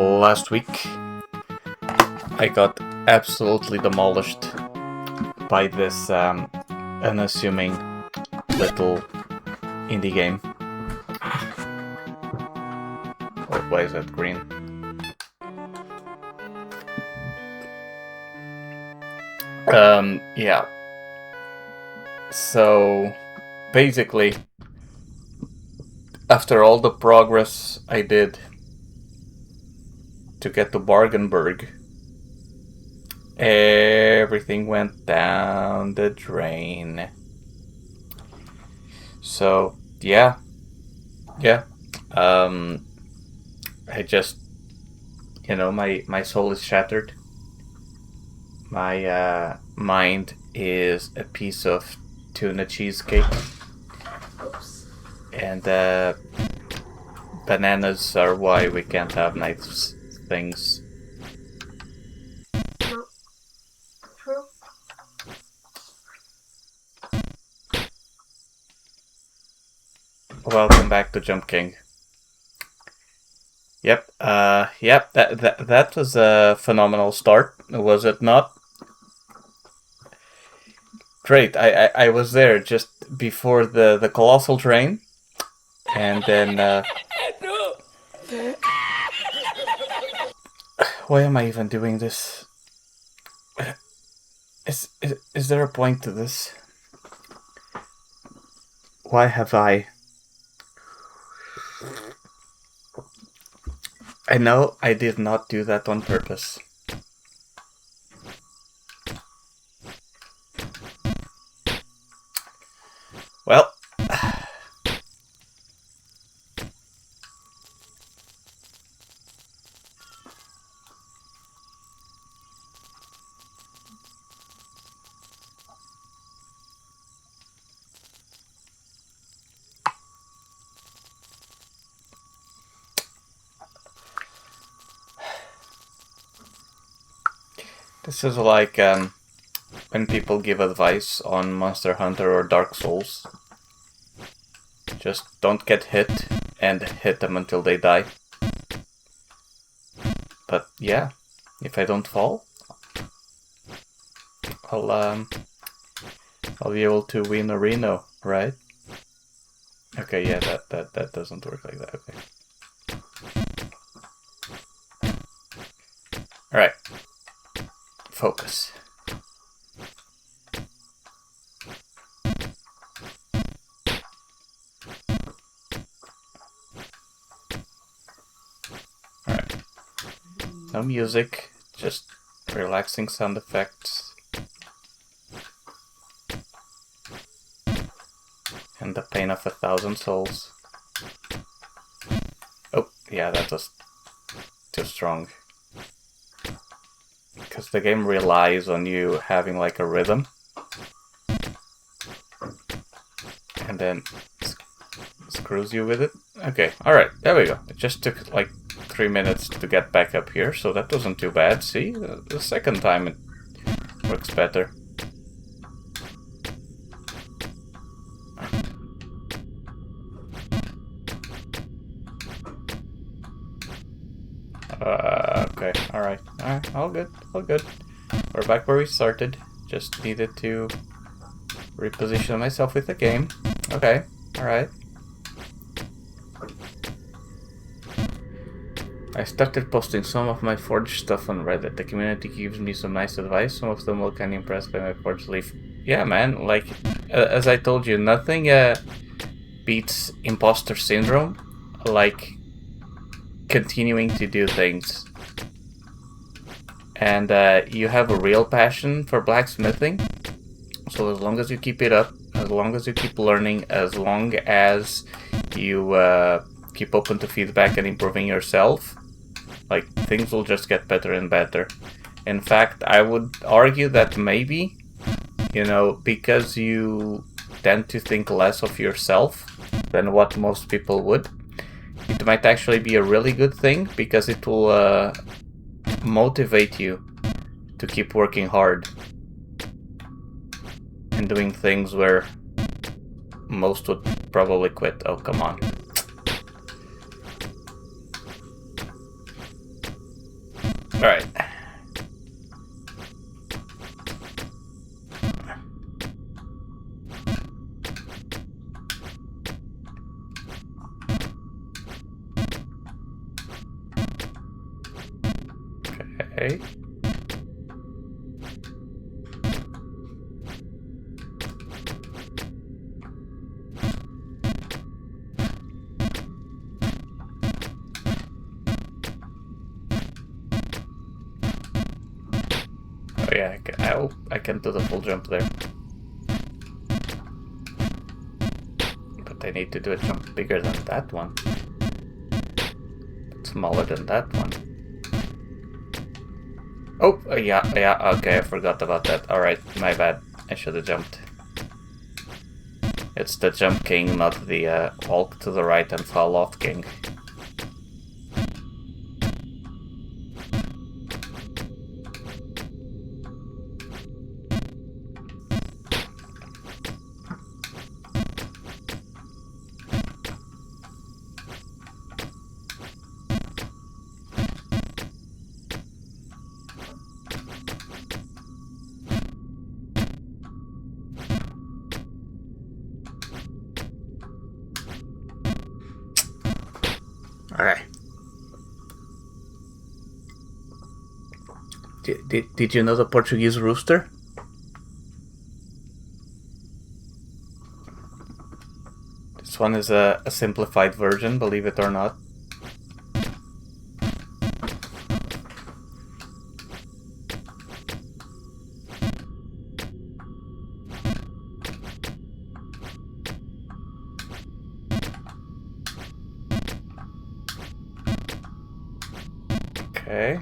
last week I got absolutely demolished by this unassuming little indie game. Oh, why is that green? Yeah. So, basically, after all the progress I did to get to Bargenberg, everything went down the drain. So, yeah. I just, my soul is shattered. My mind is a piece of tuna cheesecake. Oops. And bananas are why we can't have nice things. True. True. Welcome back to Jump King. Yep, that was a phenomenal start, was it not? Great, I was there just before the colossal train, and then No. why am I even doing this? Is there a point to this? Why have I know I did not do that on purpose. Well, this is like when people give advice on Monster Hunter or Dark Souls. Just don't get hit and hit them until they die. But yeah, if I don't fall, I'll be able to win a Reno, right? Okay, yeah, that doesn't work like that. Okay. Alright. Focus. Alright. No music, just relaxing sound effects. And the pain of 1,000 souls. Oh, yeah, that was too strong. Because the game relies on you having like a rhythm. And then screws you with it. Okay, alright, there we go. It just took like 3 minutes to get back up here, so that wasn't too bad. See, the second time it works better. Okay, alright, all good. We're back where we started. Just needed to reposition myself with the game. Okay, alright. I started posting some of my forged stuff on Reddit. The community gives me some nice advice. Some of them were kind of impressed by my forged leaf. Yeah, man, like, as I told you, nothing beats imposter syndrome. Like, continuing to do things. And you have a real passion for blacksmithing. So as long as you keep it up, as long as you keep learning, as long as you keep open to feedback and improving yourself, like, things will just get better and better. In fact, I would argue that maybe, because you tend to think less of yourself than what most people would, it might actually be a really good thing, because it will motivate you to keep working hard and doing things where most would probably quit. Oh, come on. Alright. Okay. Oh yeah, I can do the full jump there. But I need to do a jump bigger than that one. But smaller than that one. Oh, yeah, okay, I forgot about that. Alright, my bad. I should have jumped. It's the jump king, not the walk to the right and fall off king. Okay. Did you know the Portuguese rooster? This one is a simplified version, believe it or not. Okay.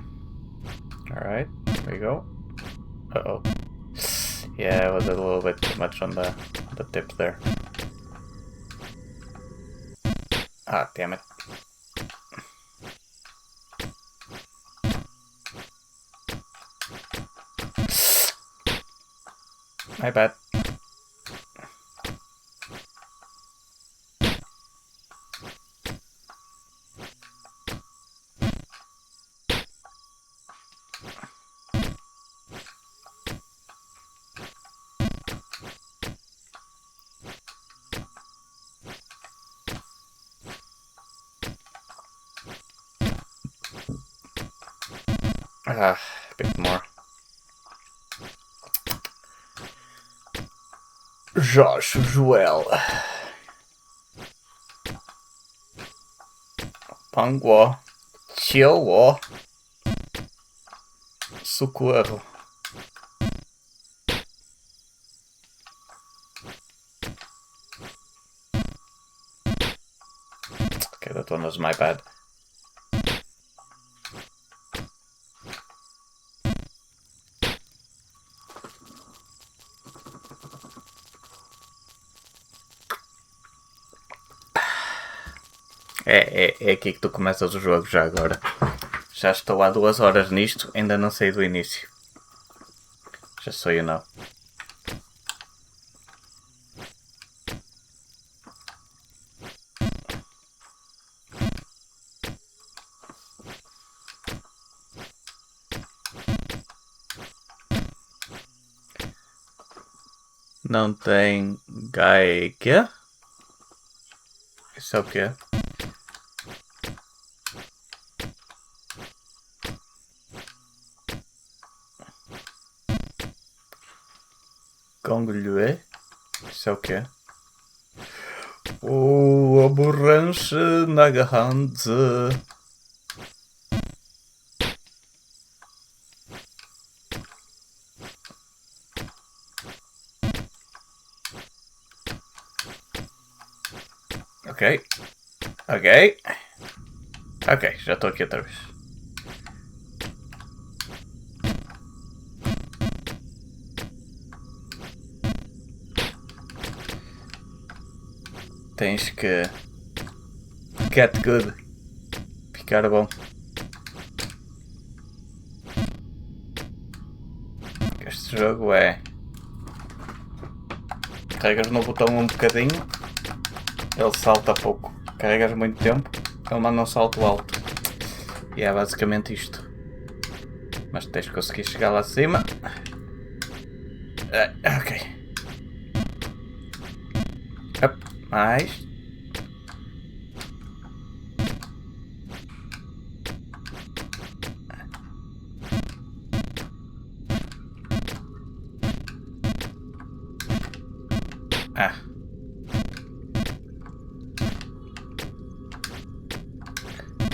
Alright, there we go. Uh-oh. Yeah, it was a little bit too much on the tip there. Ah, damn it. My bad. A bit more. Josh Joel. Pang wo. Chill wo. Socorro. Okay, that one was my bad. É aqui que tu começas o jogo já agora. Já estou há 2 horas nisto, ainda não saí do início. Just so you know. Não tem gai... quê? Isso é o quê? Gongolue? Isso é o quê? O aborranche na garrante. Ok. Ok. Ok, já estou aqui outra vez. Tens que... get good. Ficar bom. Este jogo é... carregas no botão um bocadinho, ele salta pouco. Carregas muito tempo, ele manda um salto alto. E é basicamente isto. Mas tens de conseguir chegar lá acima. Ok. Up. Mais. Ah.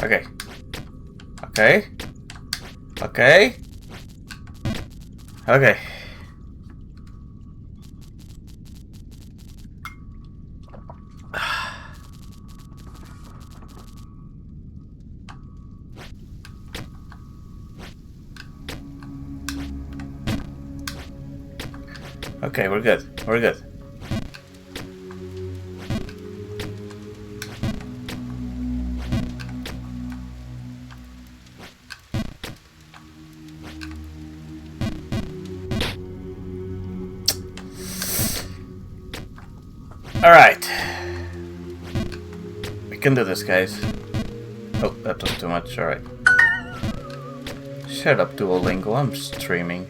Ok. Ok. Ok. Ok. Okay, we're good. We're good. Alright. We can do this, guys. Oh, that was too much. Alright. Shut up, Duolingo. I'm streaming.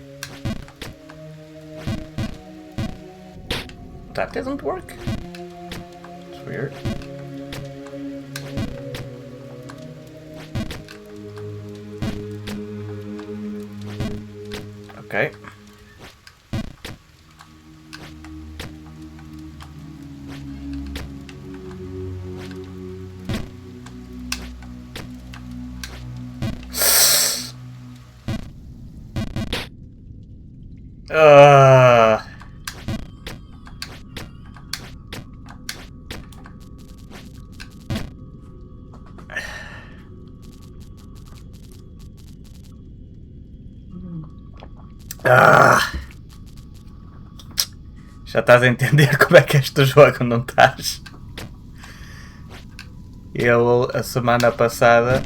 That didn't work? It's weird. Okay. Já estás a entender como é que este jogo, não estás? Eu, a semana passada,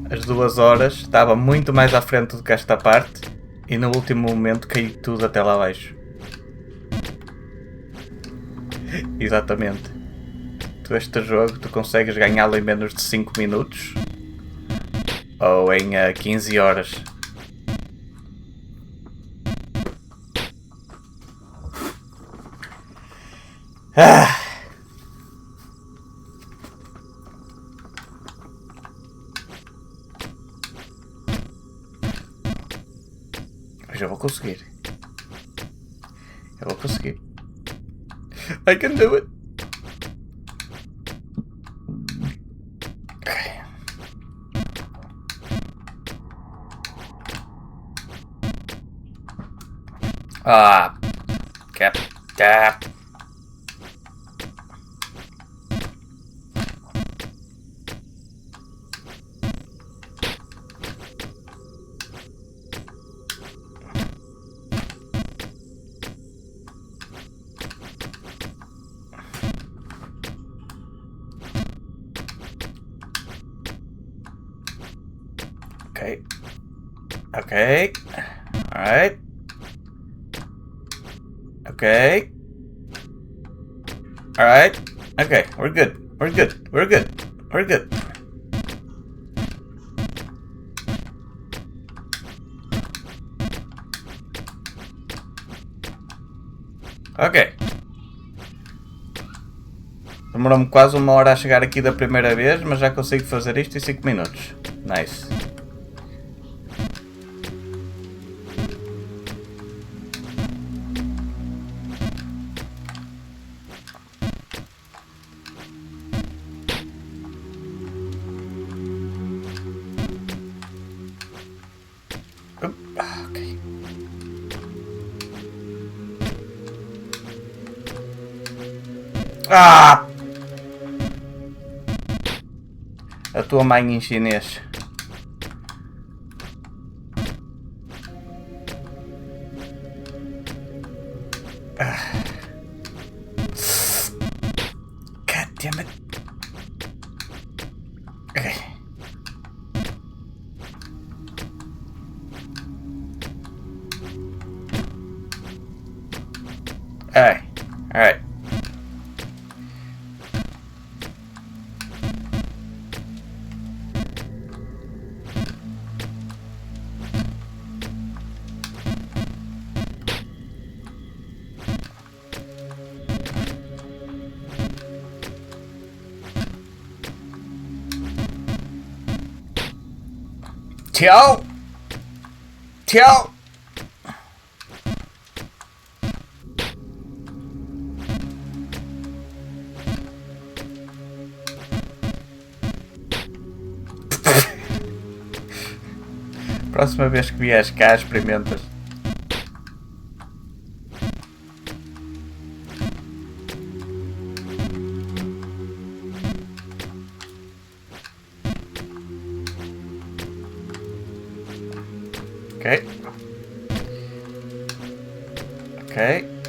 às 2 horas, estava muito mais à frente do que esta parte e no último momento caiu tudo até lá abaixo. Exatamente. Tu, este jogo, tu consegues ganhá-lo em menos de 5 minutos ou em 15 horas. Mas eu vou conseguir. Eu vou conseguir. I can do it. Okay. Ah. Cap. Cap. Okay. Okay. Alright. Okay. Alright. Okay, we're good. We're good. We're good. We're good. Ok. Demorou-me quase 1 hora a chegar aqui da primeira vez, mas já consigo fazer isto em 5 minutos. Nice. Ok. Ah! A tua mãe em chinês. God damn it. Okay. Alright. Alright. Tchau! Tchau! Próxima vez que vieres cá, experimentas. Ok. Ok.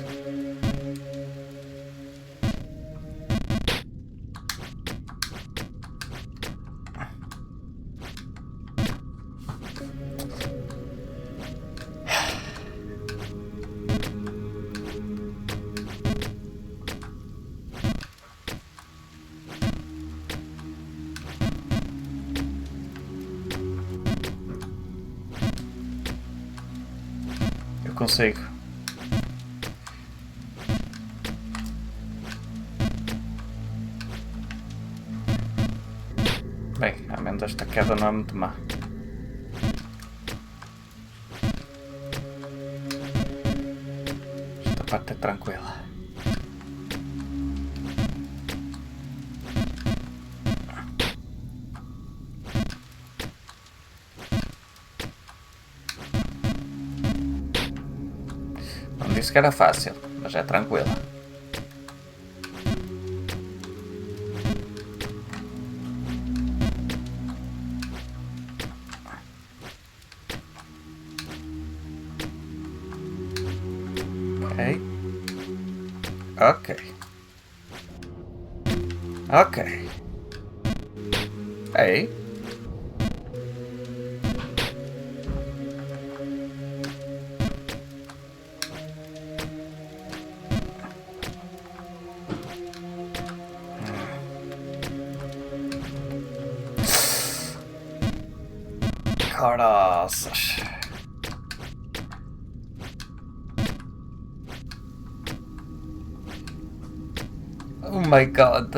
Eu consigo. Bem, ao menos esta queda não é muito má. Esta parte é tranquila. Não disse que era fácil, mas é tranquila. Ok. Ok. Ei. Caraças. Oh my god.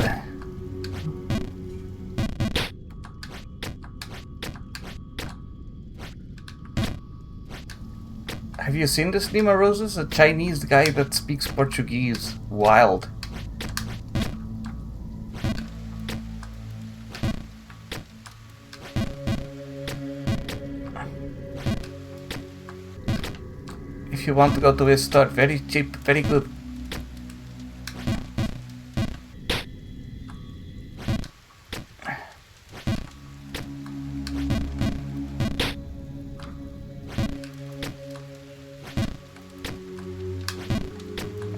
Have you seen this Lima Roses? A Chinese guy that speaks Portuguese. Wild. If you want to go to his store, very cheap, very good.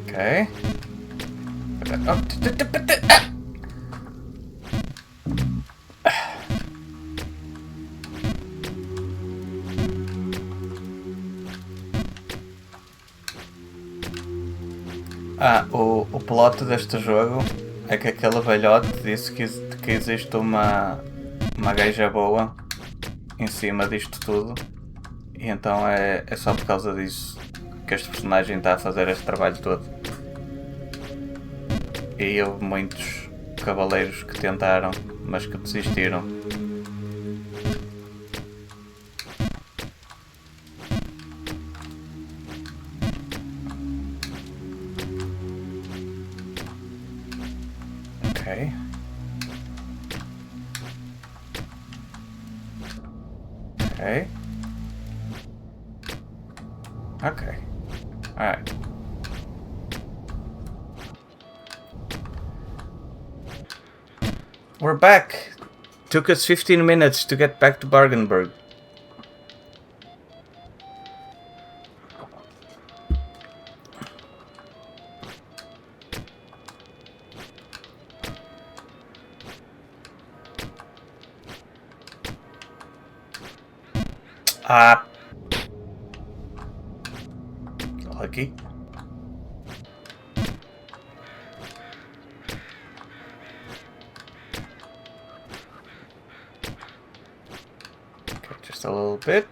Okay. O plot deste jogo é que aquele velhote disse que existe uma gaja boa em cima disto tudo, e então é só por causa disso que este personagem está a fazer este trabalho todo. E houve muitos cavaleiros que tentaram, mas que desistiram. Ok. Ok. Ok. Alright. We're back. Took us 15 minutes to get back to Bargenberg. Lucky. Okay, just a little bit.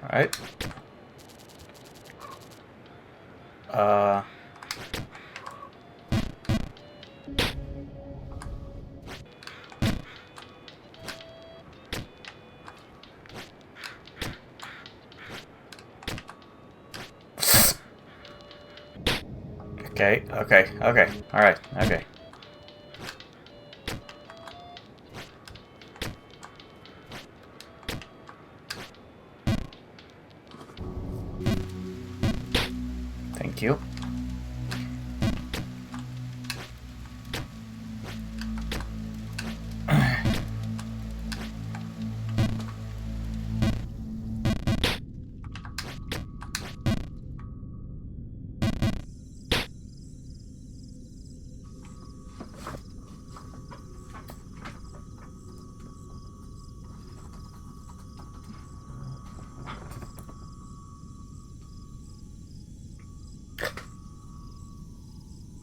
Alright. Okay, okay, okay. Alright, okay. Thank you.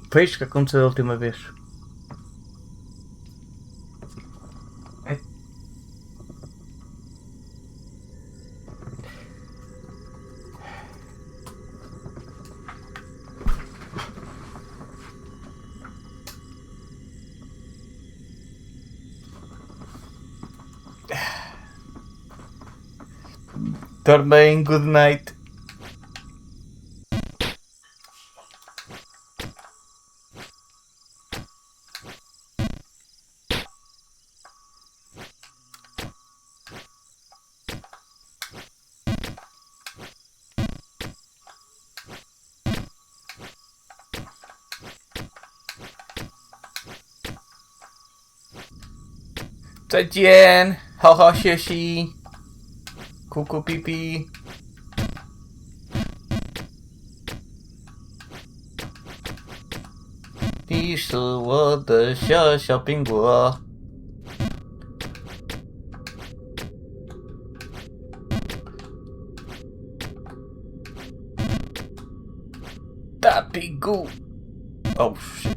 Foi isto que aconteceu da última vez. Dorme bem, good night. Zaijian, 好好学习，酷酷屁屁。你是我的小小苹果。大屁股。Oh shit.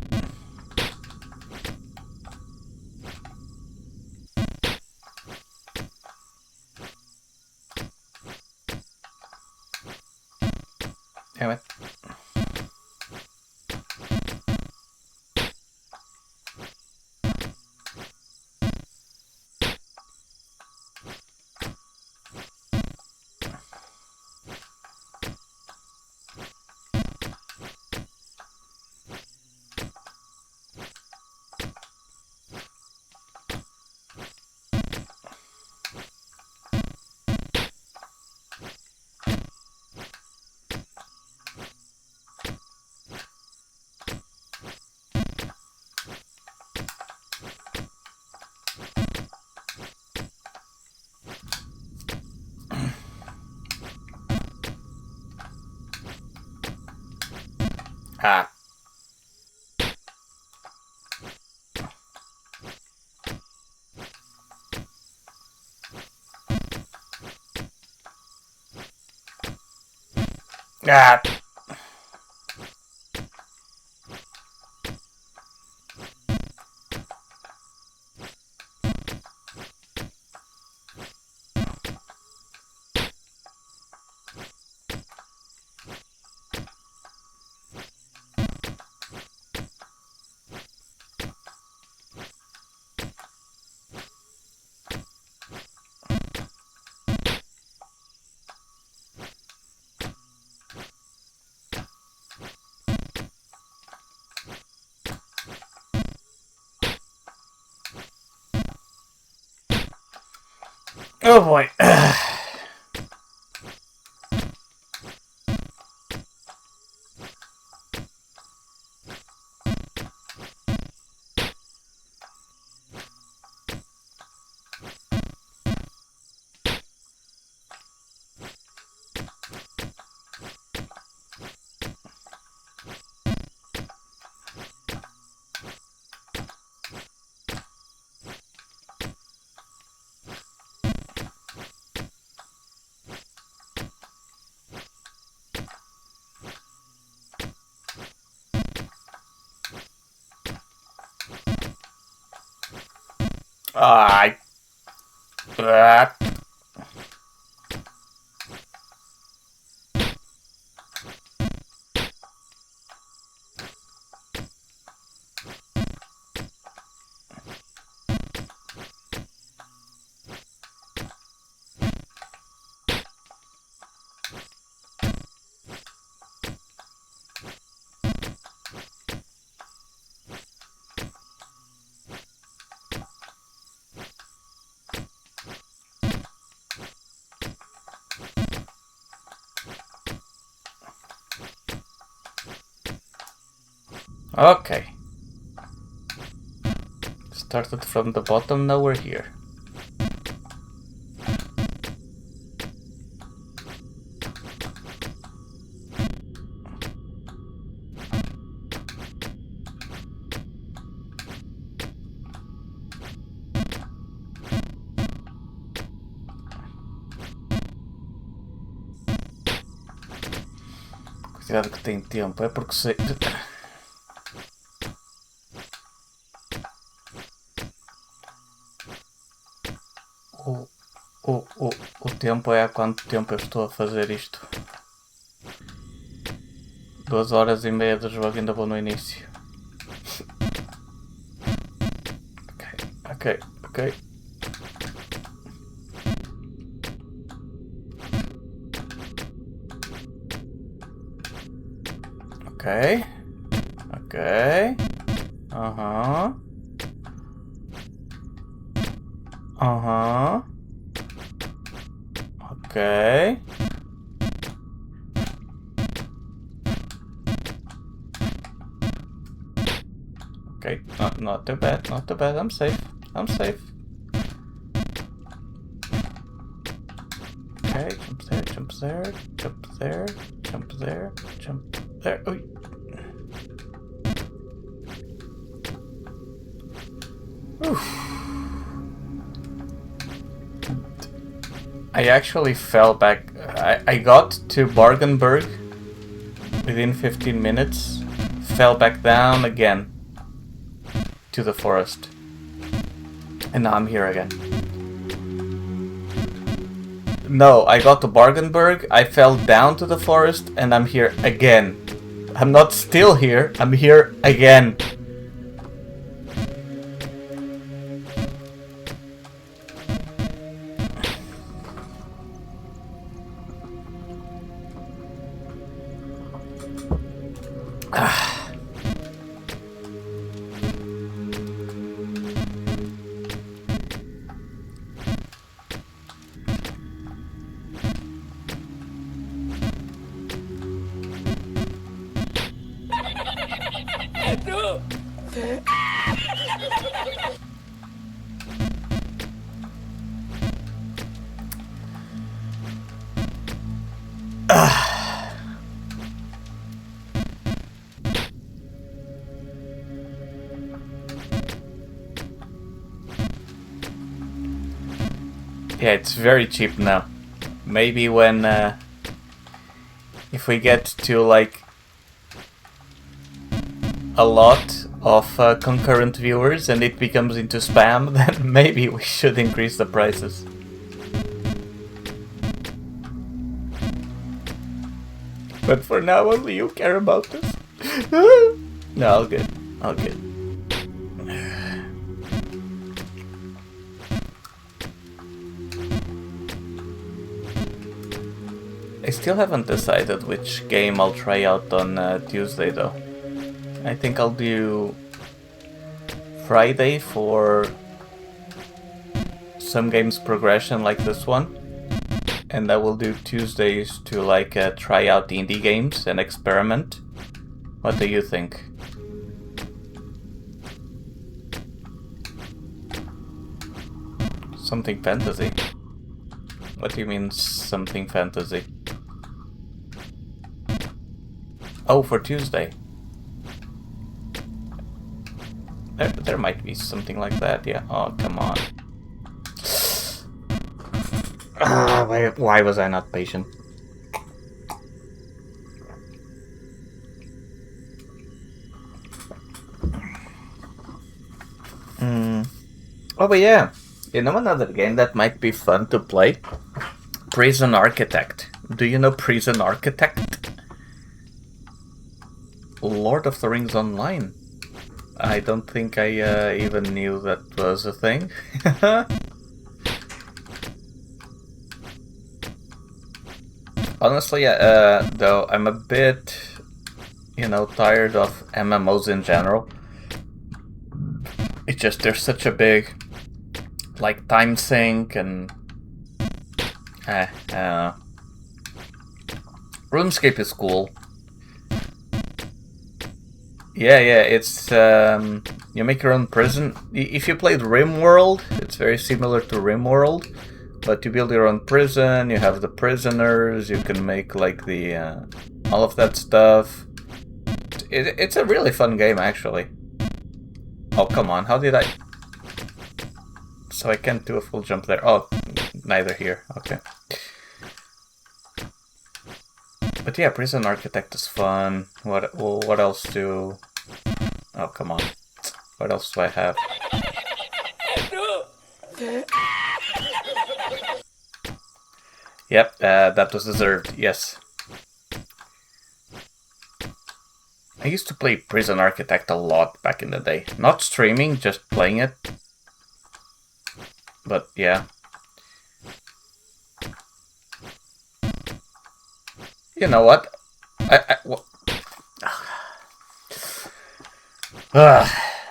Damn it. Ah. Ah. Oh boy. I. Okay. Started from the bottom, now we're here. Cuidado que tem tempo, é porque sei... O tempo é há quanto tempo eu estou a fazer isto? 2 horas e meia de jogo, ainda vou no início. Ok. Ok. Okay, not too bad, not too bad. I'm safe. Okay, jump there, jump there, jump there, jump there, jump there. Oh. I actually fell back. I got to Bargenberg within 15 minutes, fell back down again to the forest, and now I'm here again. No, I got to Bargenberg, I fell down to the forest, and I'm here again. I'm not still here, I'm here again. No. Yeah, it's very cheap now. Maybe when if we get to like a lot of concurrent viewers and it becomes into spam, then maybe we should increase the prices. But for now, only you care about this. No, all good. I still haven't decided which game I'll try out on Tuesday though. I think I'll do Friday for some games progression like this one, and I will do Tuesdays to like try out indie games and experiment. What do you think? Something fantasy? What do you mean something fantasy? Oh, for Tuesday. There might be something like that, yeah. Oh, come on. Why was I not patient? Oh, but yeah. You know another game that might be fun to play? Prison Architect. Do you know Prison Architect? Lord of the Rings Online. I don't think I even knew that was a thing. Honestly, though, I'm a bit, tired of MMOs in general. It's just there's such a big, like, time sink and... RuneScape is cool. Yeah, it's you make your own prison. If you played RimWorld, it's very similar to RimWorld, but you build your own prison. You have the prisoners. You can make like the all of that stuff. It's a really fun game, actually. Oh, come on! How did I? So I can't do a full jump there. Oh, neither here. Okay. But yeah, Prison Architect is fun. What else do? Oh, come on. What else do I have? Yep, that was deserved. Yes. I used to play Prison Architect a lot back in the day. Not streaming, just playing it. But yeah. You know what?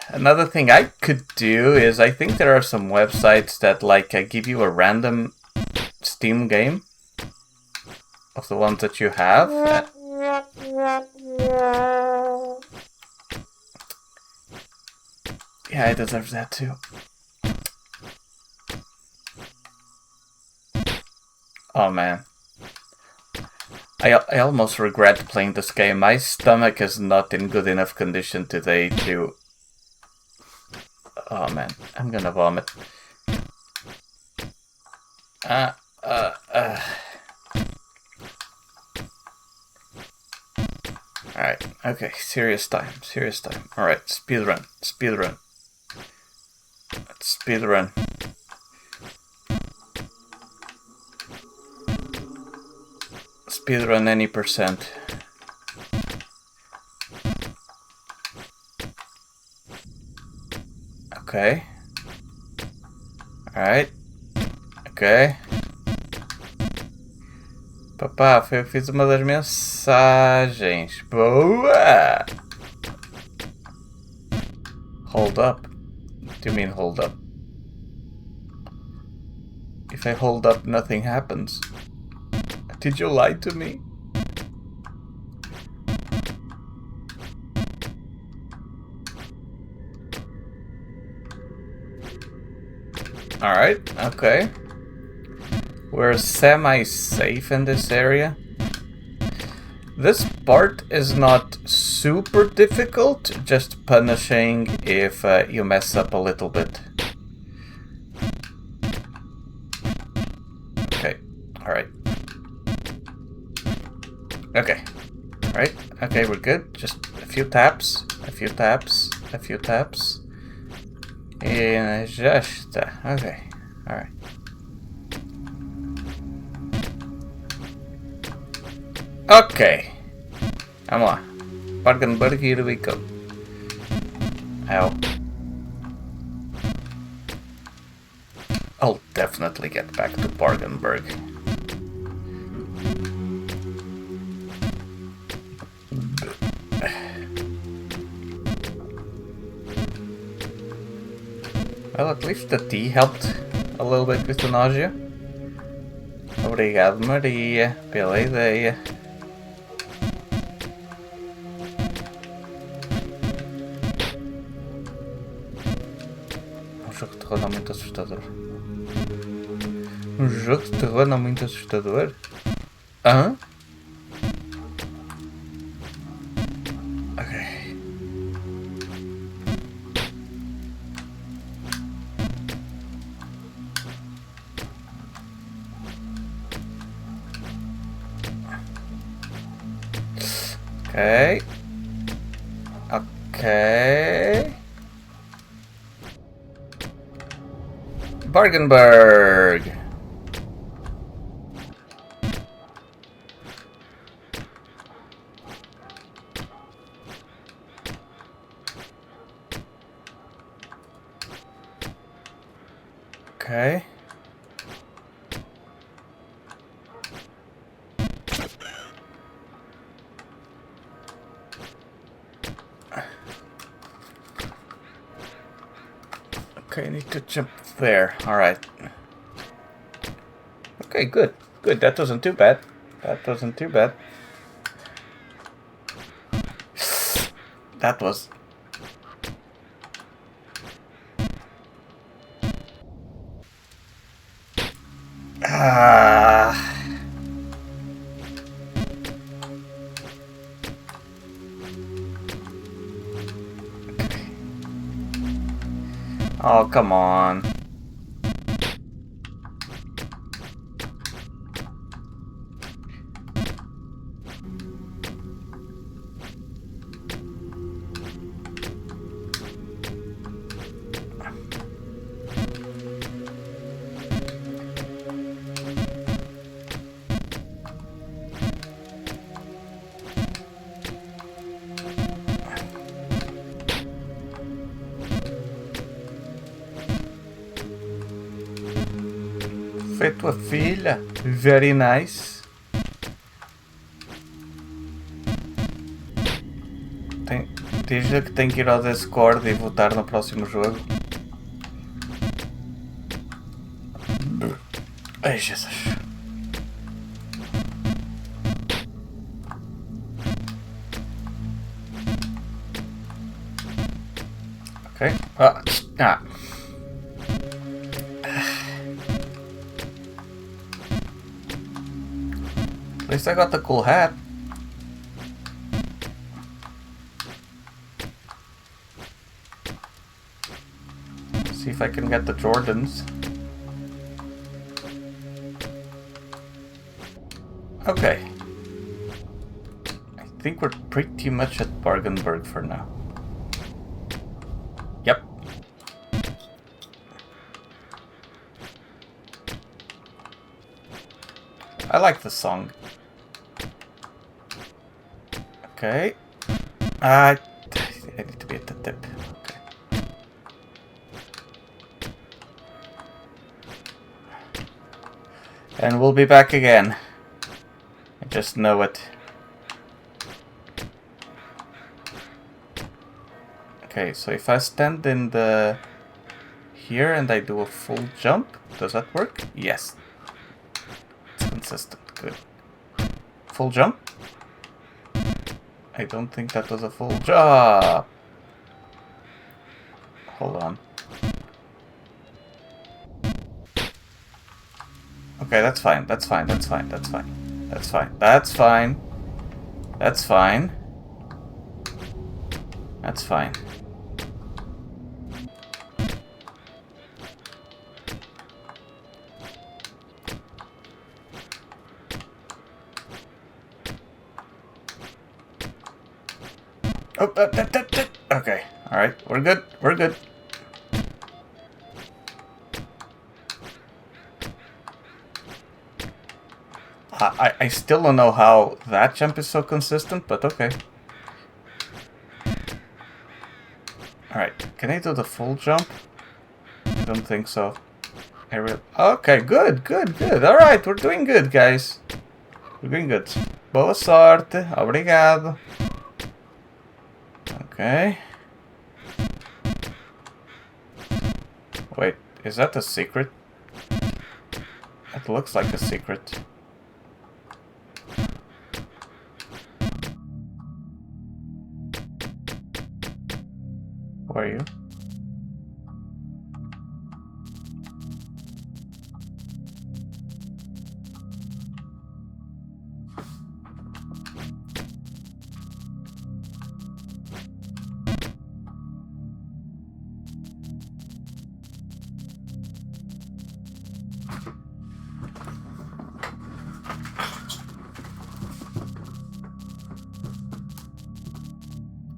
Another thing I could do is I think there are some websites that like give you a random Steam game of the ones that you have. Yeah, it deserves that too. Oh man. I almost regret playing this game. My stomach is not in good enough condition today to... Oh man, I'm gonna vomit. Alright, okay, serious time. Alright, speedrun. Let's speedrun. Speedrun any percent. Ok. Alright. Ok. Papá, eu fiz uma das mensagens. Boa! Hold up. What do you mean hold up? If I hold up, nothing happens. Did you lie to me? Alright, okay. We're semi-safe in this area. This part is not super difficult, just punishing if you mess up a little bit. Okay, alright. Okay, alright, okay, we're good. Just a few taps. And just, okay, alright. Okay. Vamos lá. Bargenberg, here we go. Ow. I'll definitely get back to Bargenberg. Well, at least the tea helped a little bit with the nausea. Obrigado, Maria, pela ideia. Um jogo de terror não muito assustador. Um jogo de terror não muito assustador? Hã? Ok. Ok. Ok. Bargenberg. Okay. Okay, I need to jump there. Alright. Okay, good. Good, that wasn't too bad. That was... Ah. Oh, come on. Foi tua filha? Very nice. Diz-lhe que tem que ir ao Discord e votar no próximo jogo. Ai, Jesus. Ok. Ah. At least I got the cool hat. See if I can get the Jordans. Okay. I think we're pretty much at Bargenberg for now. Yep. I like the song. Okay. I need to be at the tip. Okay. And we'll be back again. I just know it. Okay, so if I stand in the... here and I do a full jump, does that work? Yes. It's consistent. Good. Full jump? I don't think that was a full jump. Hold on. Okay, that's fine. That's fine. That's fine. That's fine. That's fine. That's fine. That's fine. That's fine. Oh, okay. All right. We're good. We're good. I still don't know how that jump is so consistent, but okay. Alright, can I do the full jump? I don't think so. Okay, good, good, good. Alright, we're doing good, guys. We're doing good. Boa sorte. Obrigado. Okay. Wait, is that a secret? It looks like a secret. Who are you?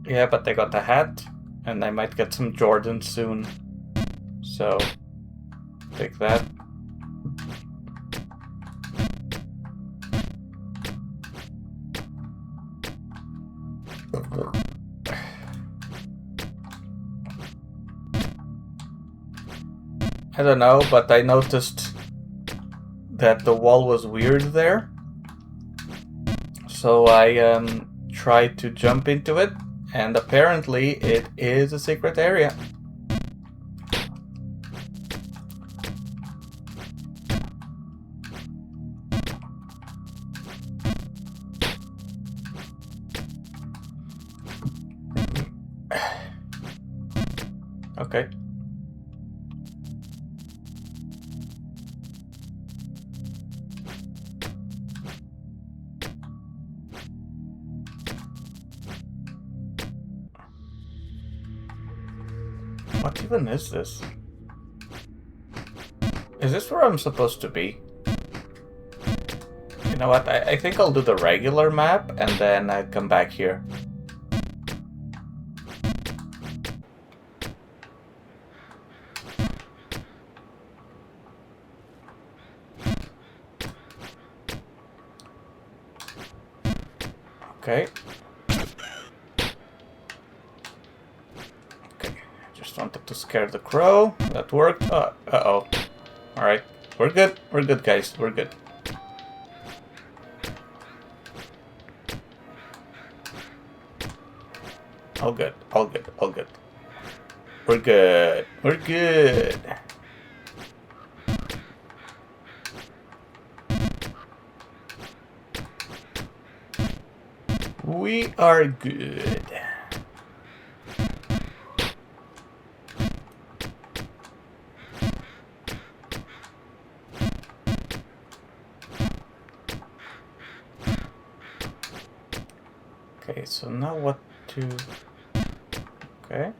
Yeah, but they got the hat, and I might get some Jordans soon. So, take that. I don't know, but I noticed that the wall was weird there. So I tried to jump into it, and apparently it is a secret area. Okay. What even is this? Is this where I'm supposed to be? You know what? I think I'll do the regular map and then I come back here. Okay. Okay. Just wanted to scare the crow. That worked. Uh-oh. Alright. We're good. We're good, guys. We're good. All good. All good. All good. We're good. We're good. We are good. Okay, so now what to... Okay.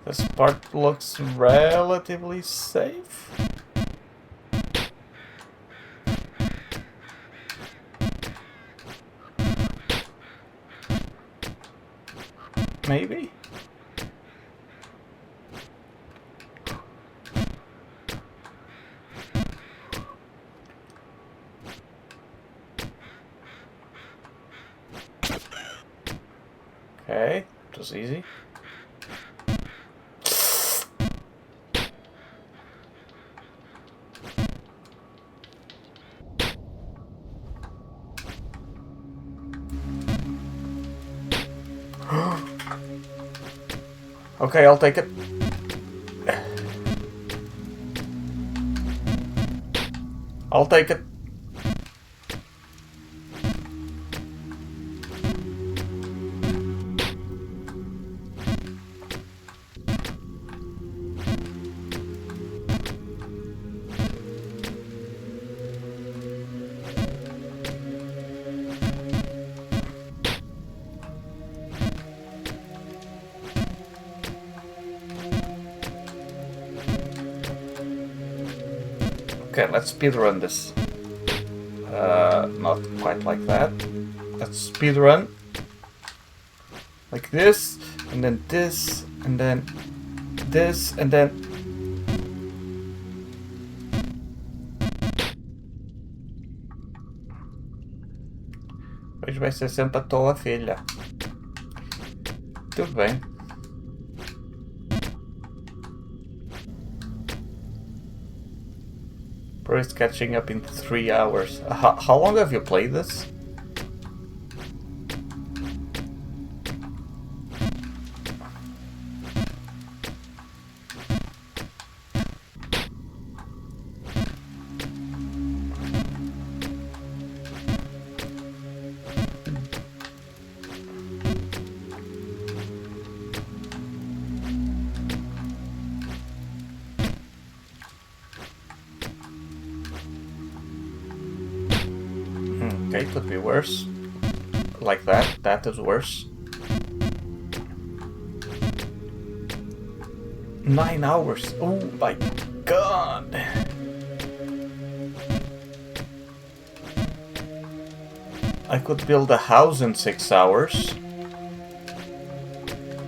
This part looks relatively safe. Maybe? Okay, it was easy. Okay, I'll take it. I'll take it. Okay, let's speedrun this. Not quite like that. Let's speedrun. Like this, and then this, and then this, and then... Hoje vai ser sempre a tua filha. Tudo bem. Bro is catching up in 3 hours. How long have you played this? Okay, could be worse. Like that. That is worse. 9 hours. Oh my god. I could build a house in 6 hours.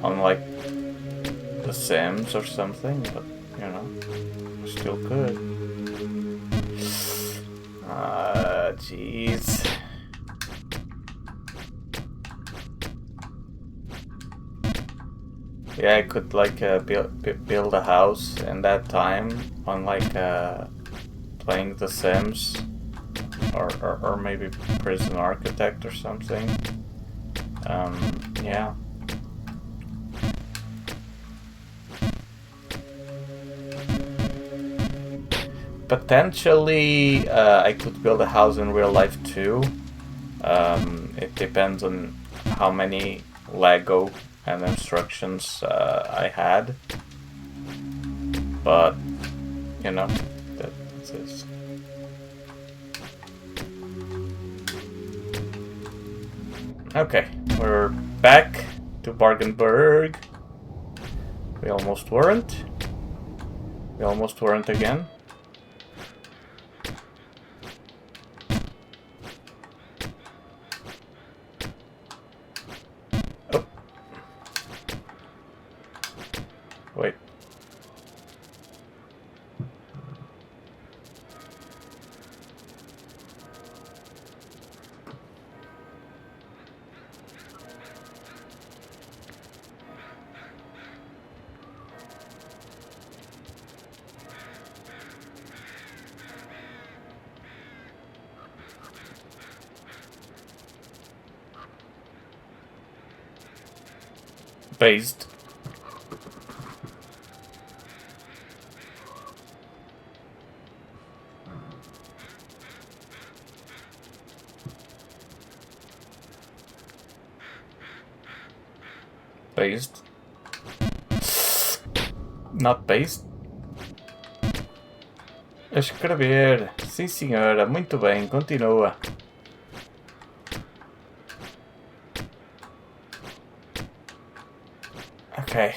Unlike The Sims or something, but you know, still could. Jeez. Yeah, I could like build a house in that time on like playing The Sims or maybe Prison Architect or something. Yeah. Potentially, I could build a house in real life too. It depends on how many Lego and instructions I had. But, you know, that's it. Okay, we're back to Bargenberg. We almost weren't. We almost weren't again. Oh. Wait. Based. Based. Not based. Escrever. Sim, senhora. Muito bem. Continua. Ok.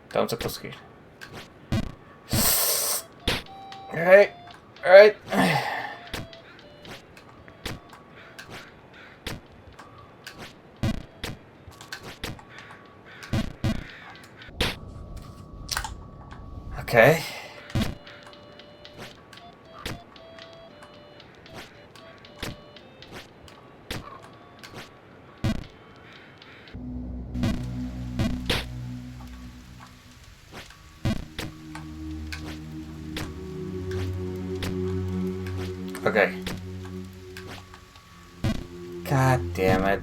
Estamos a conseguir. Alright. Okay. Okay. God damn it.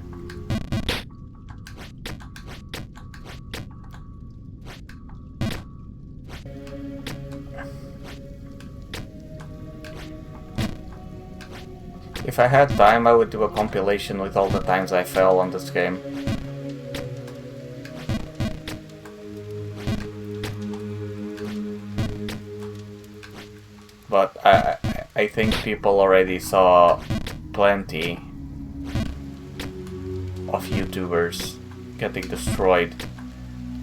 If I had time, I would do a compilation with all the times I fell on this game. But I think people already saw plenty of YouTubers getting destroyed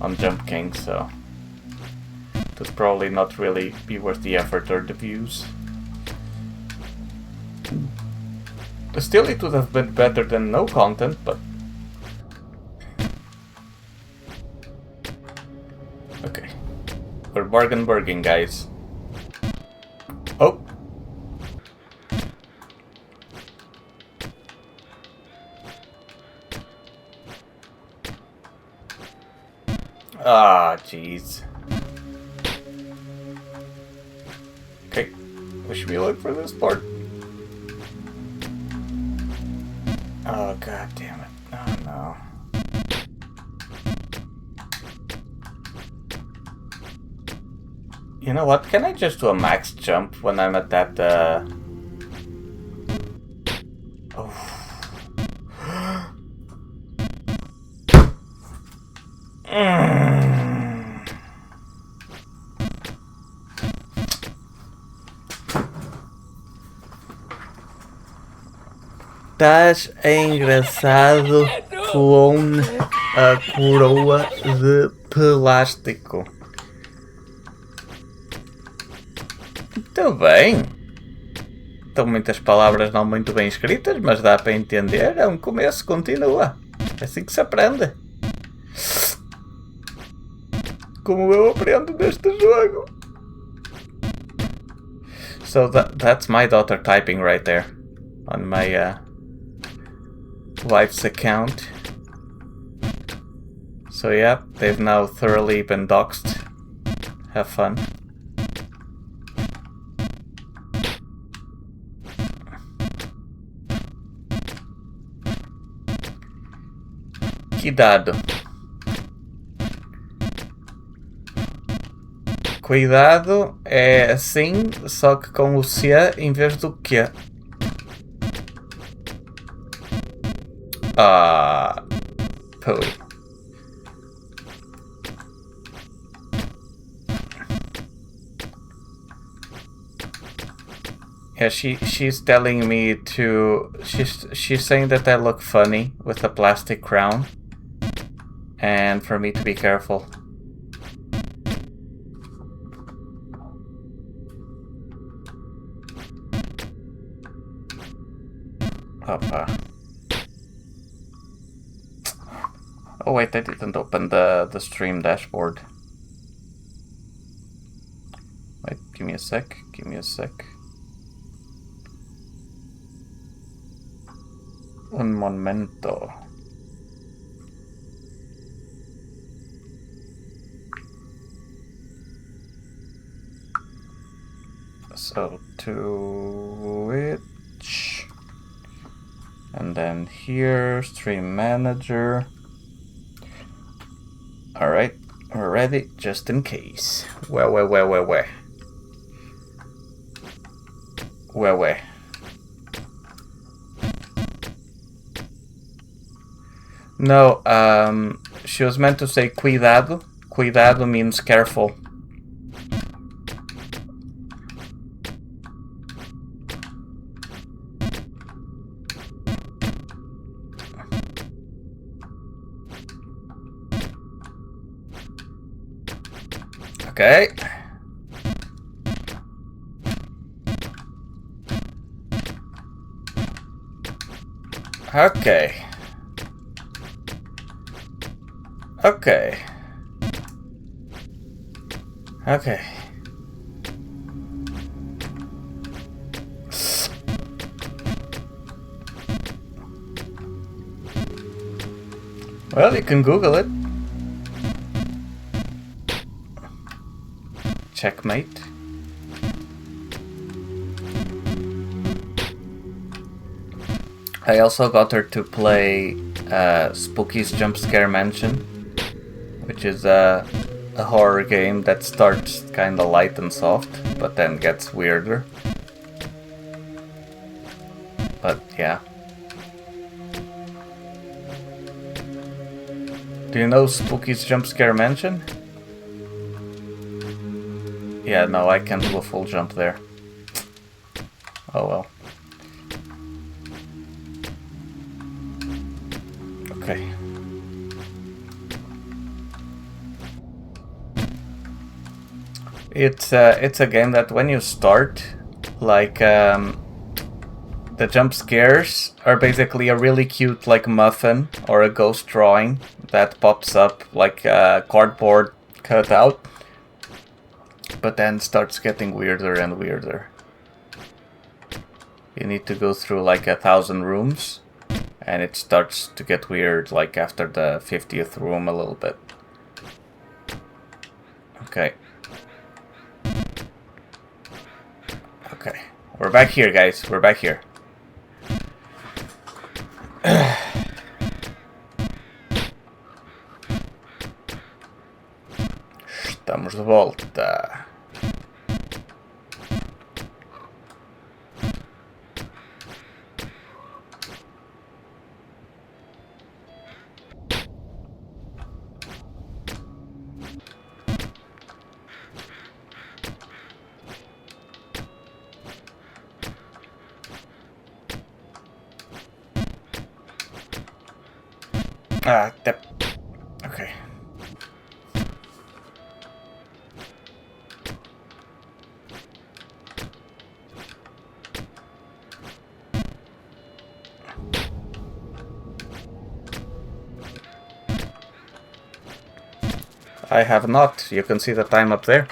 on Jump King, so it'd probably not really be worth the effort or the views. Still, it would have been better than no content, but... Okay. We're bargain-burging, guys. Oh! Ah, jeez. Okay. Wish me luck for this part. Oh, god damn it. Oh, no. You know what? Can I just do a max jump when I'm at that, Oh. Estás engraçado com a coroa de plástico. Muito bem. Estão muitas palavras não muito bem escritas, mas dá para entender. É um começo, continua. É assim que se aprende. Como eu aprendo neste jogo. So that's my daughter typing right there on my wife's account. So yeah, they've now thoroughly been doxxed. Have fun. Cuidado. Cuidado é assim, só que com o C em vez do Q. Ah, pooey. Yeah, she's telling me to. She's saying that I look funny with a plastic crown, and for me to be careful. Opa. Oh wait, I didn't open the stream dashboard. Wait, give me a sec. Give me a sec. Un momento. So Twitch, and then here stream manager. All right, we're ready just in case. Where? No, she was meant to say cuidado. Cuidado means careful. Okay. Okay. Okay. Okay. Well, you can Google it. Checkmate. I also got her to play Spooky's Jump Scare Mansion, which is a horror game that starts kinda light and soft, but then gets weirder. But yeah. Do you know Spooky's Jump Scare Mansion? Yeah, no, I can't do a full jump there. Oh well. Okay. It's a game that when you start, like the jump scares are basically a really cute like muffin or a ghost drawing that pops up like a cardboard cutout, but then starts getting weirder and weirder. You need to go through like 1,000 rooms, and it starts to get weird like after the 50th room a little bit. Okay. Okay. We're back here, guys. We're back here. Estamos de volta. Okay. I have not. You can see the time up there.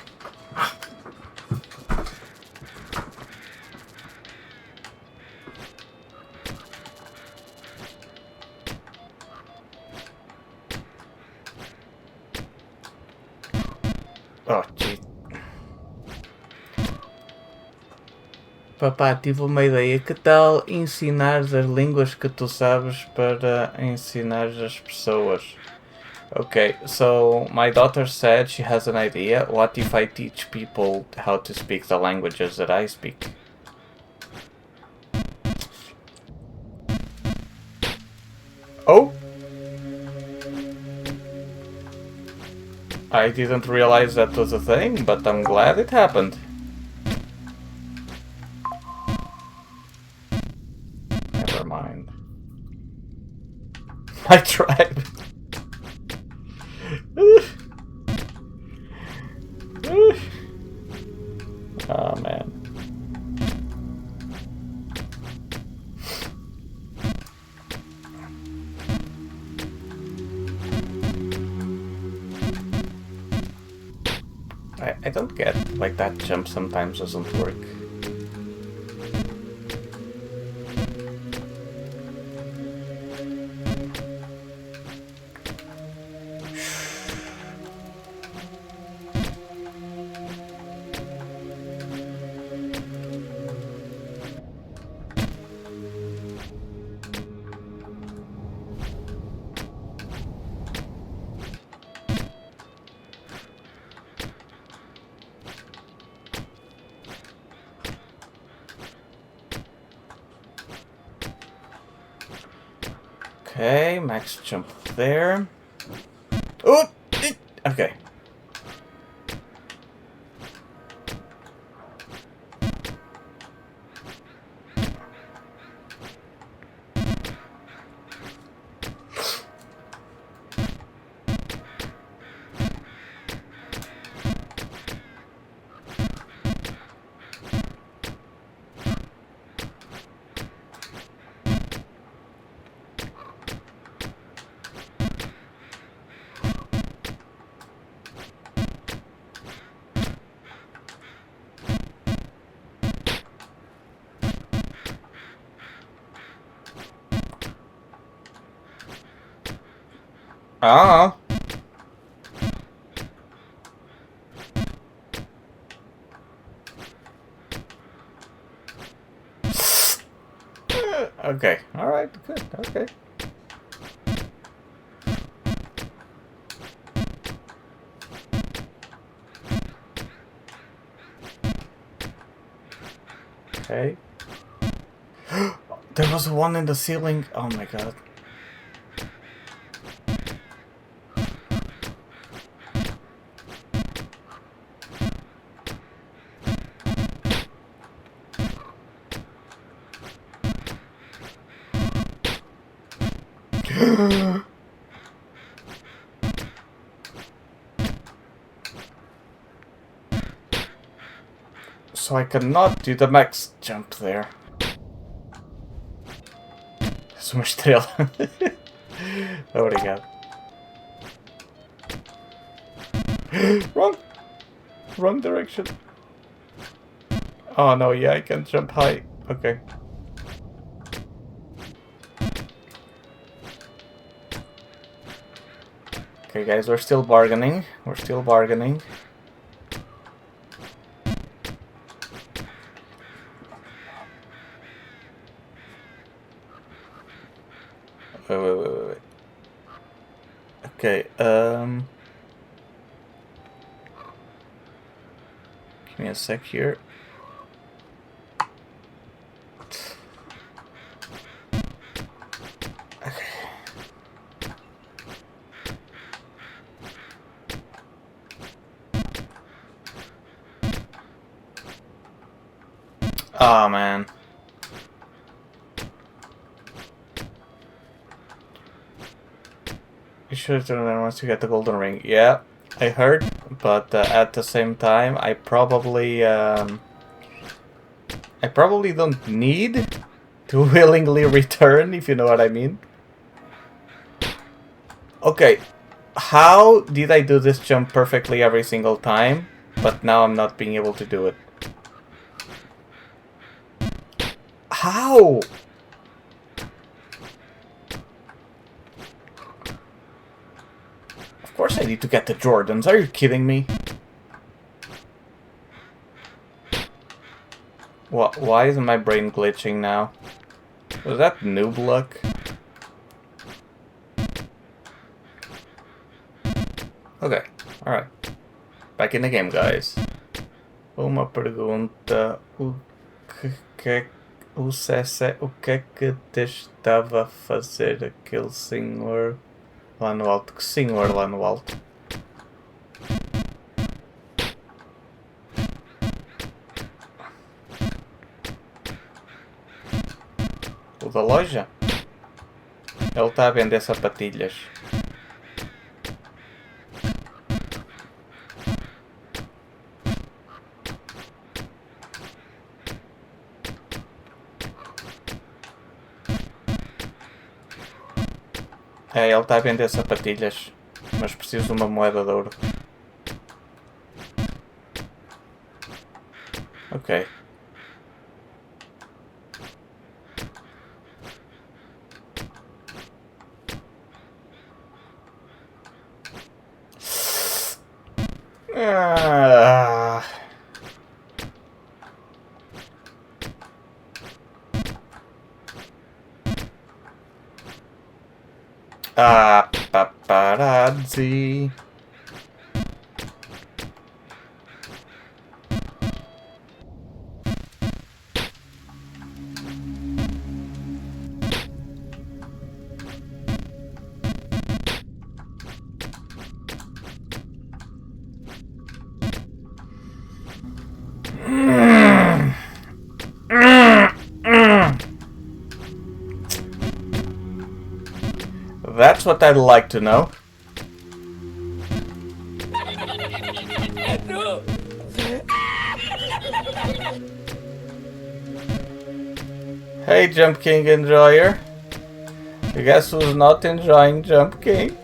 Oh, gee. Papá, tive uma ideia. Que tal ensinar as línguas que tu sabes para ensinar as pessoas? Okay, so my daughter said she has an idea. What if I teach people how to speak the languages that I speak? Oh! I didn't realize that was a thing, but I'm glad it happened. Never mind. I tried. Oh man. I don't get, like, that jump sometimes doesn't work. Okay, max jump there. Oh! Okay. Ah. Okay. Alright, good. Okay. Okay. There was one in the ceiling. Oh my god. So I cannot do the max jump there. So much trail. Obrigado. Wrong! Wrong direction. Oh no, yeah, I can jump high. Okay. Okay, guys, we're still bargaining. We're still bargaining. Wait. Okay, give me a sec here. Okay. Oh man. You should turn around once you get the golden ring. Yeah, I heard, but at the same time, I probably don't need to willingly return, if you know what I mean. Okay, how did I do this jump perfectly every single time, but now I'm not being able to do it? How? Of course I need to get the Jordans. Are you kidding me? Why is my brain glitching now? Was that noob luck? Okay, alright. Back in the game, guys. Uma pergunta: o que é que te estava a fazer aquele senhor lá no alto? Que senhor lá no alto? O da loja? Ele está a vender sapatilhas. É, ele está a vender sapatilhas, mas preciso de uma moeda de ouro. Ok. Ah. Ah, paparazzi. That's what I'd like to know. No. Hey, Jump King enjoyer. Guess who's not enjoying Jump King?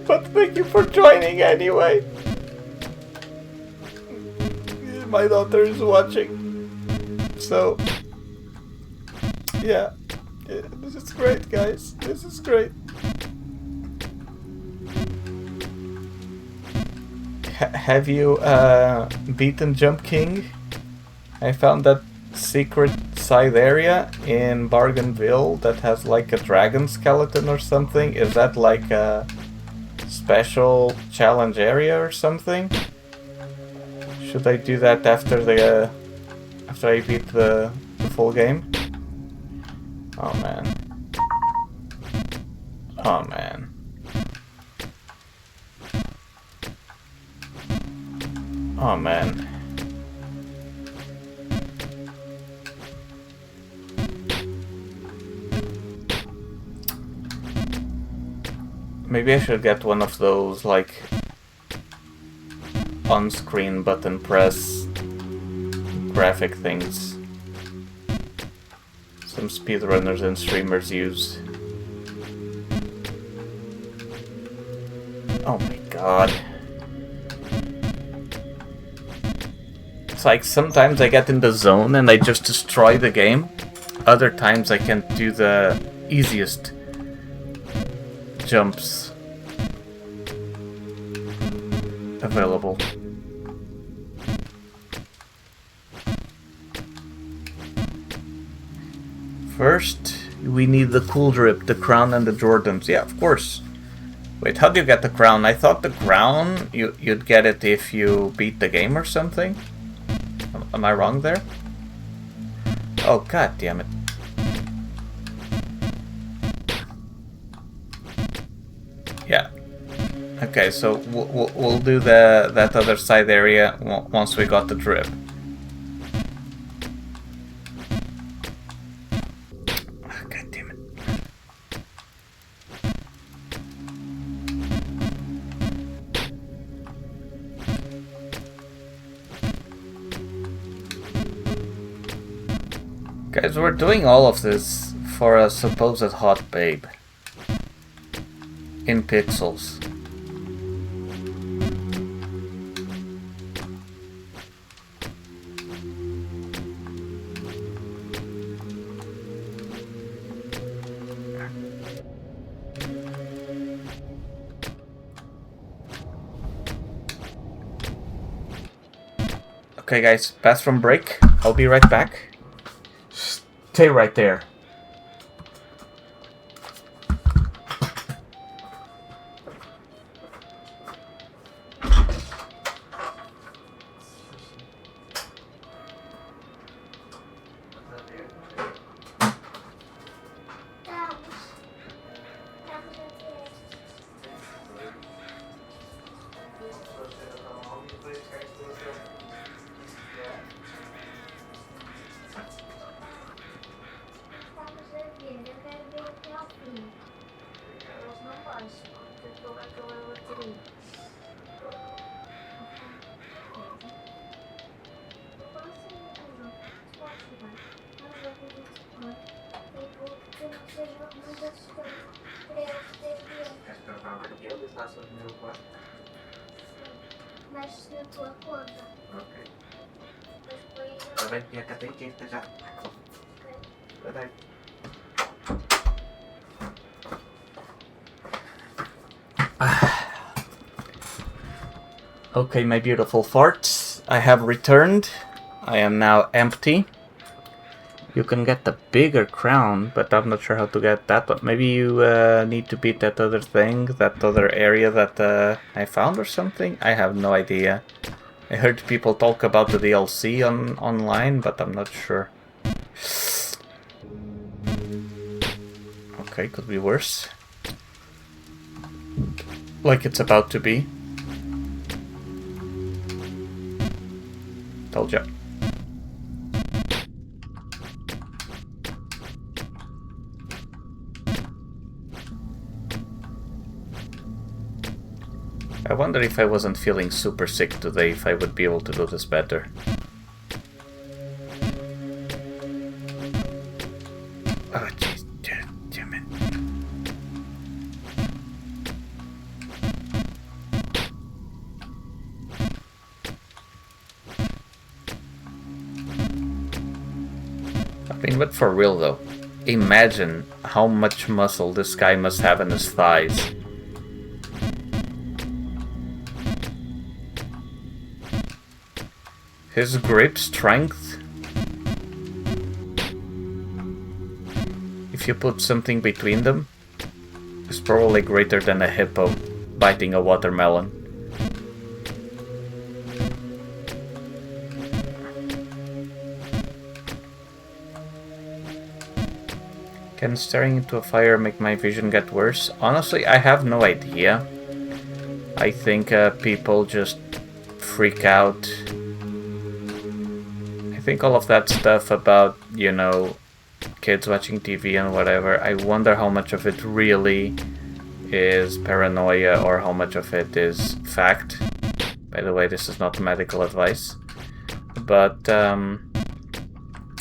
But thank you for joining anyway. My daughter is watching. So, yeah. This is great, guys. This is great. Have you beaten Jump King? I found that secret side area in Bargainville that has like a dragon skeleton or something. Is that like a special challenge area or something? Should I do that after I beat the full game? Oh man. Oh man. Oh man. Maybe I should get one of those, like, on-screen button press graphic things some speedrunners and streamers use. Oh my god. It's like sometimes I get in the zone and I just destroy the game. Other times I can't do the easiest jumps available. First, we need the cool drip, the crown, and the Jordans. Yeah, of course. Wait, how do you get the crown? I thought the crown, you'd get it if you beat the game or something. Am I wrong there? Oh, god damn it. Yeah. Okay, so we'll do that other side area once we got the drip. Oh, god damn it. Guys, we're doing all of this for a supposed hot babe. In pixels. Okay, guys, bathroom break. I'll be right back. Stay right there. Mas na tua conta. Ok. Depois Tá bem, e acabei de ir já. Bye. Okay, my beautiful farts. I have returned. I am now empty. You can get the bigger crown, but I'm not sure how to get that one. Maybe you need to beat that other thing, that other area that I found or something? I have no idea. I heard people talk about the DLC online, but I'm not sure. Okay, could be worse. Like it's about to be. Told ya. I wonder if I wasn't feeling super sick today, if I would be able to do this better. Oh, jeez, damn it. I mean, but for real though, imagine how much muscle this guy must have in his thighs. His grip strength, if you put something between them, is probably greater than a hippo biting a watermelon. Can staring into a fire make my vision get worse? Honestly, I have no idea. I think people just freak out. I think all of that stuff about, you know, kids watching TV and whatever, I wonder how much of it really is paranoia or how much of it is fact. By the way, this is not medical advice. But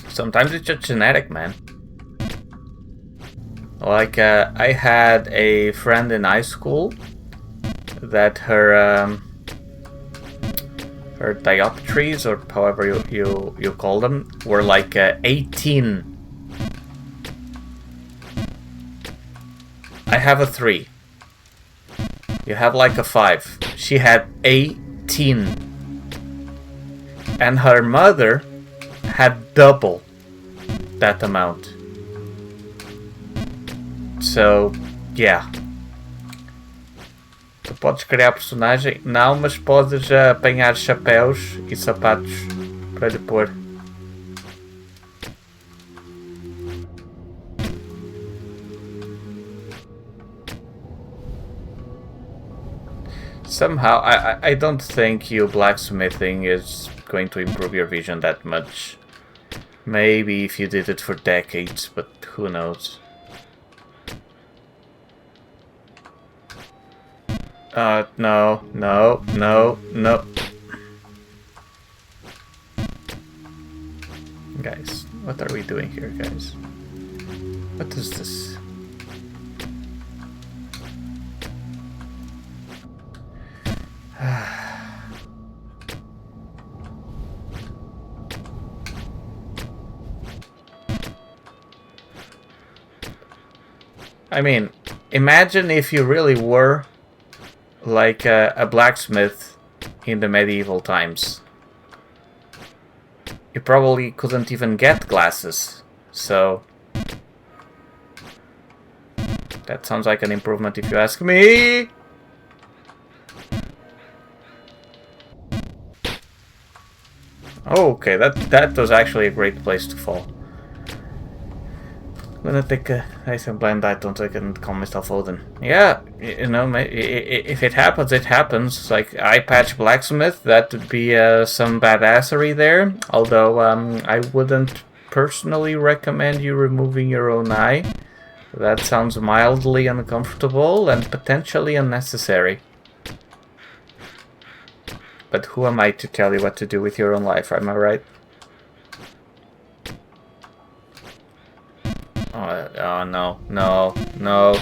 sometimes it's just genetic, man. Like, I had a friend in high school that her dioptries, or however you call them, were like 18. I have a 3. You have like a 5. She had 18. And her mother had double that amount. So, yeah. Tu podes criar personagem? Não, mas podes apanhar chapéus e sapatos para lhe pôr. Somehow, I don't think you blacksmithing is going to improve your vision that much. Maybe if you did it for decades, but who knows. No. Guys, what are we doing here, guys? What is this? I mean, imagine if you really were like a blacksmith in the medieval times. you probably couldn't even get glasses. So that sounds like an improvement if you ask me. Okay, that was actually a great place to fall. I'm gonna take a nice and blind bite so I can call myself Odin. Yeah, you know, if it happens, it happens. Like, eye patch blacksmith, that would be some badassery there. Although, I wouldn't personally recommend you removing your own eye. That sounds mildly uncomfortable and potentially unnecessary. But who am I to tell you what to do with your own life, am I right? Oh no, no, no.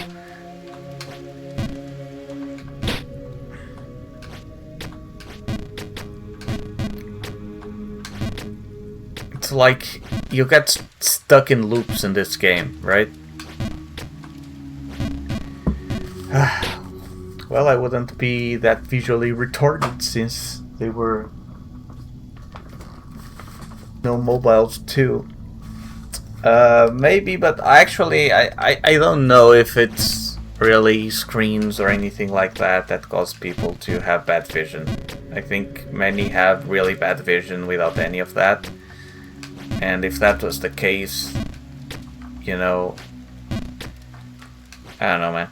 It's like you get stuck in loops in this game, right? Well, I wouldn't be that visually retarded since they were no mobiles too. Maybe, but actually, I don't know if it's really screens or anything like that that cause people to have bad vision. I think many have really bad vision without any of that. And if that was the case, you know, I don't know, man.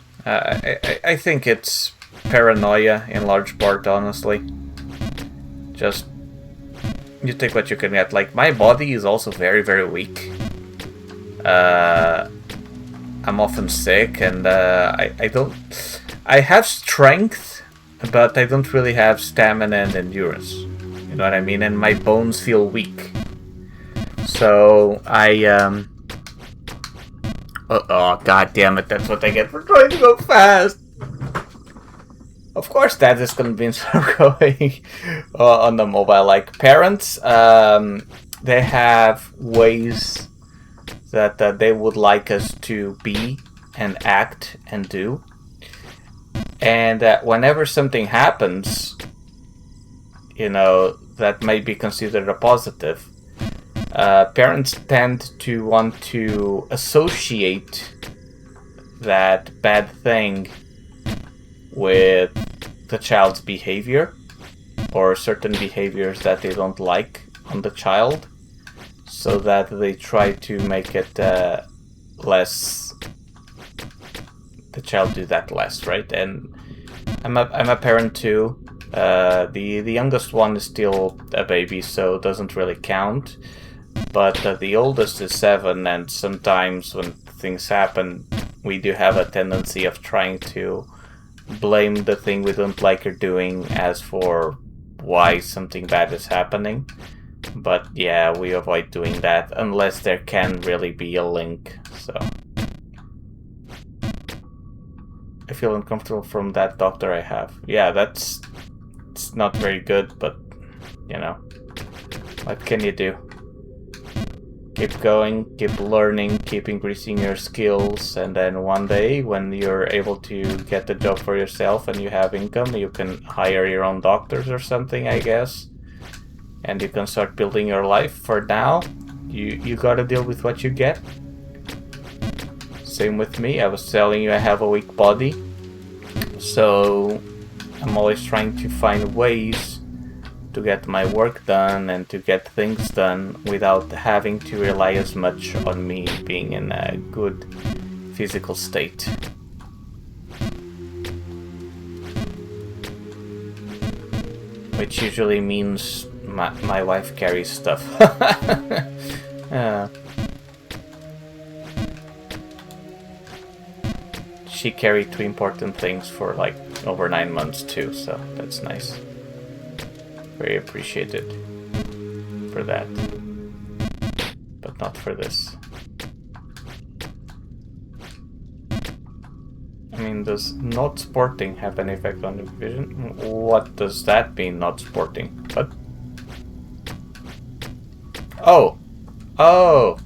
I think it's paranoia in large part, honestly. Just, you take what you can get. Like, my body is also very, very weak. I'm often sick, and I have strength, but I don't really have stamina and endurance. You know what I mean? And my bones feel weak. So oh, god damn it, that's what I get for trying to go fast. Of course that is convinced of going on the mobile. Like, parents, they have ways that they would like us to be and act and do. And whenever something happens, you know, that may be considered a positive, parents tend to want to associate that bad thing with the child's behavior or certain behaviors that they don't like on the child, so that they try to make it less, the child do that less, right? And I'm a parent too. The youngest one is still a baby, so it doesn't really count. But the oldest is 7, and sometimes when things happen, we do have a tendency of trying to blame the thing we don't like her doing as for why something bad is happening. But yeah, we avoid doing that unless there can really be a link. So I feel uncomfortable from that doctor I have. Yeah, it's not very good, but you know, what can you do? Keep going, keep learning, keep increasing your skills, and then one day when you're able to get a job for yourself and you have income, you can hire your own doctors or something, I guess. And you can start building your life. For now, you gotta deal with what you get. Same with me. I was telling you I have a weak body, so I'm always trying to find ways to get my work done and to get things done without having to rely as much on me being in a good physical state. Which usually means my wife carries stuff. She carried 2 important things for like over 9 months too, so that's nice. Very appreciated for that, but not for this. I mean, does not sporting have any effect on the vision? What does that mean, not sporting? What? Oh! Oh!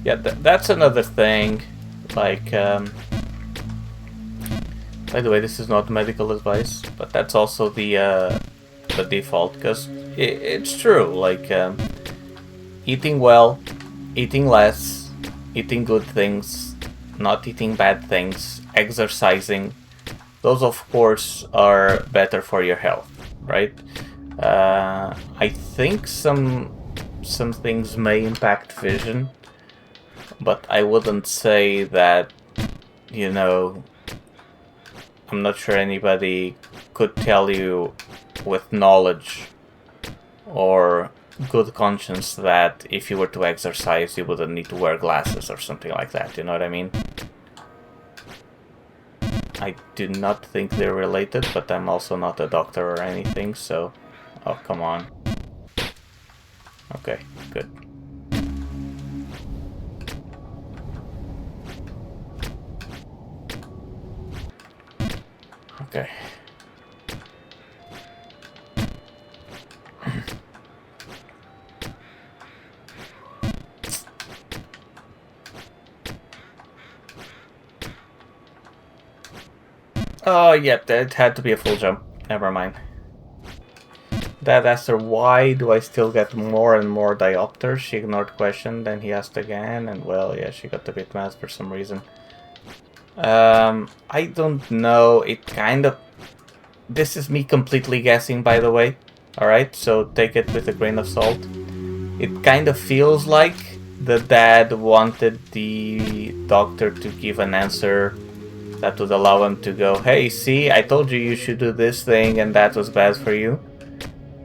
Yeah, that's another thing. Like, by the way, this is not medical advice, but that's also the default, because it's true. Like, eating well, eating less, eating good things, not eating bad things, exercising. Those, of course, are better for your health, right? I think some things may impact vision, but I wouldn't say that, you know, I'm not sure anybody could tell you with knowledge or good conscience that if you were to exercise, you wouldn't need to wear glasses or something like that, you know what I mean? I do not think they're related, but I'm also not a doctor or anything, so... Oh, come on. Okay, good. Okay. Oh, yep, it had to be a full jump. Never mind. That asked her, why do I still get more and more diopters? She ignored the question, then he asked again, and well, yeah, she got a bit mad for some reason. I don't know, it kind of... This is me completely guessing, by the way. Alright, so take it with a grain of salt. It kind of feels like the dad wanted the doctor to give an answer that would allow him to go, hey, see, I told you you should do this thing and that was bad for you.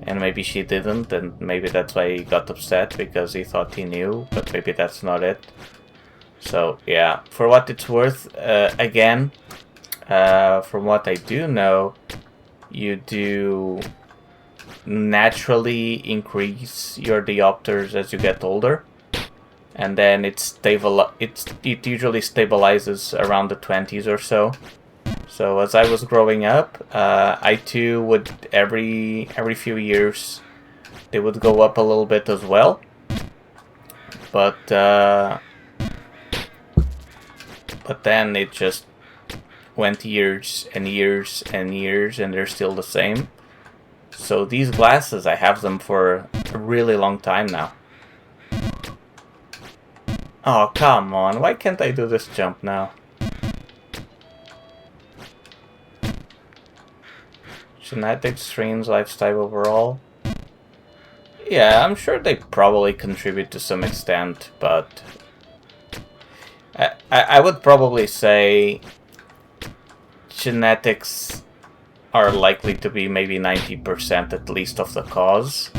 And maybe she didn't, and maybe that's why he got upset, because he thought he knew, but maybe that's not it. So, yeah, for what it's worth, again, from what I do know, you do naturally increase your diopters as you get older, and then it usually stabilizes around the 20s or so. So as I was growing up, I too would every few years they would go up a little bit as well, but then it just went years and years and years, and they're still the same. So these glasses, I have them for a really long time now. Oh, come on, why can't I do this jump now? Genetics, strains, lifestyle overall. Yeah, I'm sure they probably contribute to some extent, but I would probably say genetics are likely to be maybe 90% at least of the cause.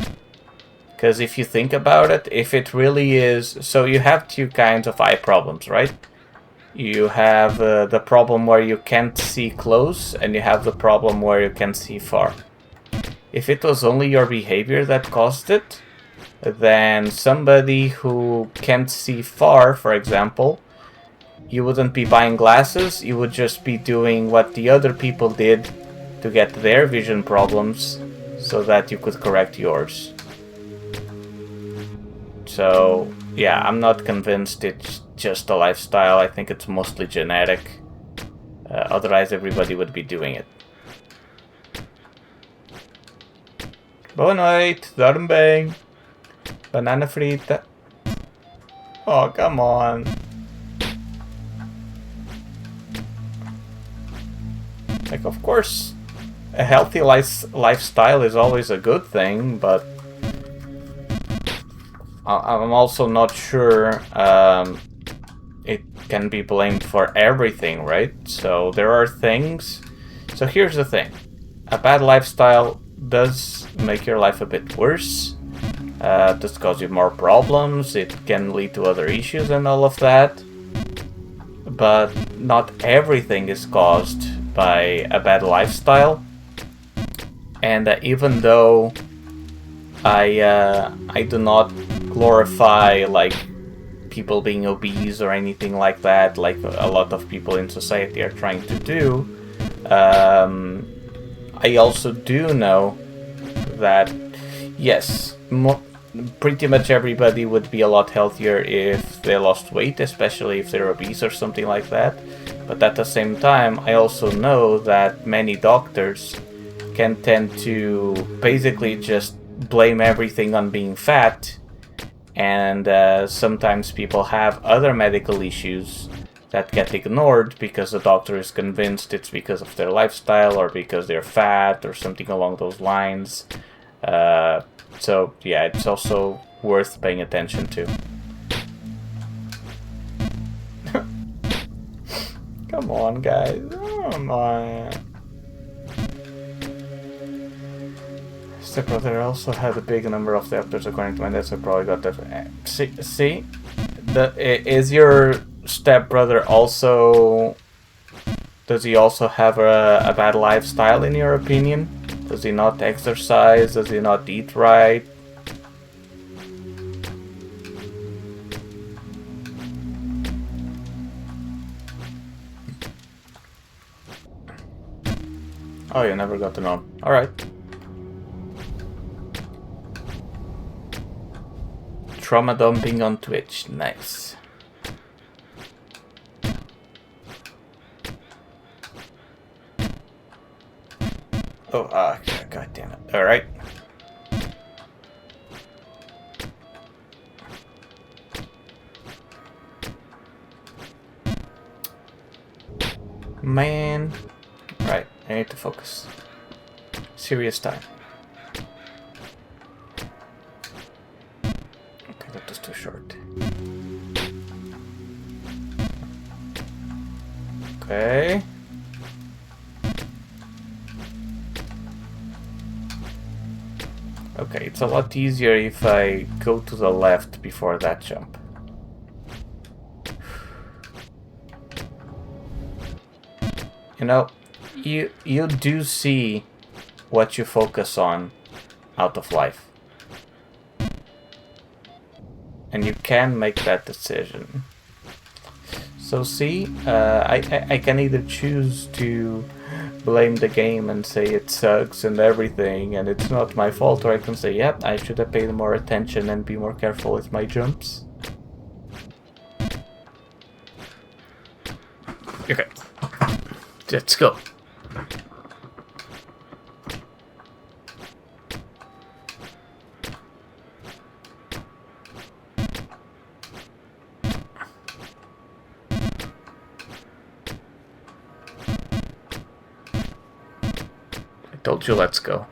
Because if you think about it, if it really is... So you have two kinds of eye problems, right? You have the problem where you can't see close, and you have the problem where you can see far. If it was only your behavior that caused it, then somebody who can't see far, for example, you wouldn't be buying glasses, you would just be doing what the other people did to get their vision problems so that you could correct yours. So, yeah, I'm not convinced it's just a lifestyle. I think it's mostly genetic. Otherwise, everybody would be doing it. Boa noite, dorme bem. Banana frita. Oh, come on. Like, of course, a healthy lifestyle is always a good thing, but I'm also not sure it can be blamed for everything, right? So there are things... So here's the thing. A bad lifestyle does make your life a bit worse. Does cause you more problems. It can lead to other issues and all of that. But not everything is caused by a bad lifestyle. And even though I do not glorify like people being obese or anything like that, like a lot of people in society are trying to do, I also do know that yes, pretty much everybody would be a lot healthier if they lost weight, especially if they're obese or something like that. But at the same time, I also know that many doctors can tend to basically just blame everything on being fat And sometimes people have other medical issues that get ignored because the doctor is convinced it's because of their lifestyle or because they're fat or something along those lines. So yeah, it's also worth paying attention to. Come on, guys. Come on. Stepbrother also had a big number of debtors, according to my dad, so probably got that. See? Is your stepbrother also... Does he also have a bad lifestyle, in your opinion? Does he not exercise? Does he not eat right? Oh, you never got to know. Alright. Trauma dumping on Twitch. Nice. Oh, god damn it. Alright. Man. Right, I need to focus. Serious time. Okay, that was too short. Okay. Okay, it's a lot easier if I go to the left before that jump. You know, you do see what you focus on out of life. And you can make that decision. So see, I can either choose to blame the game and say it sucks and everything and it's not my fault, or I can say, yep, I should have paid more attention and be more careful with my jumps. Okay, let's go. Told you, let's go.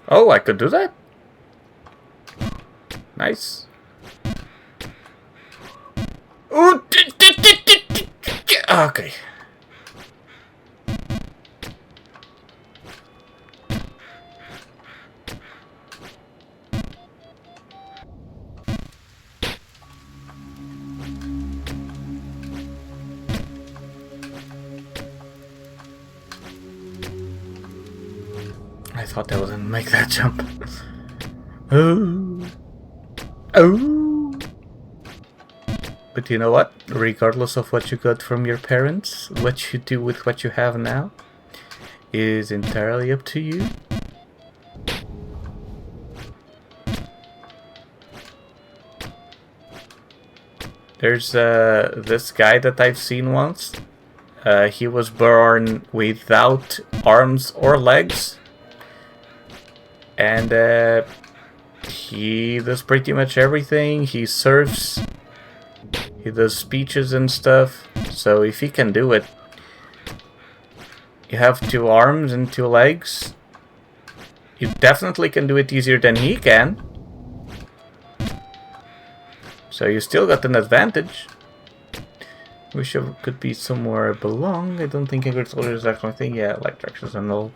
Oh, I could do that? Nice. Ooh, okay. I thought I wouldn't make that jump. Oh. Oh. But you know what? Regardless of what you got from your parents, what you do with what you have now is entirely up to you. There's this guy that I've seen once. He was born without arms or legs. And he does pretty much everything. He surfs, he does speeches and stuff. So if he can do it, you have 2 arms and 2 legs. You definitely can do it easier than he can. So you still got an advantage. Wish I could be somewhere I belong. I don't think agriculture is that kind of thing. Yeah, like directions and all.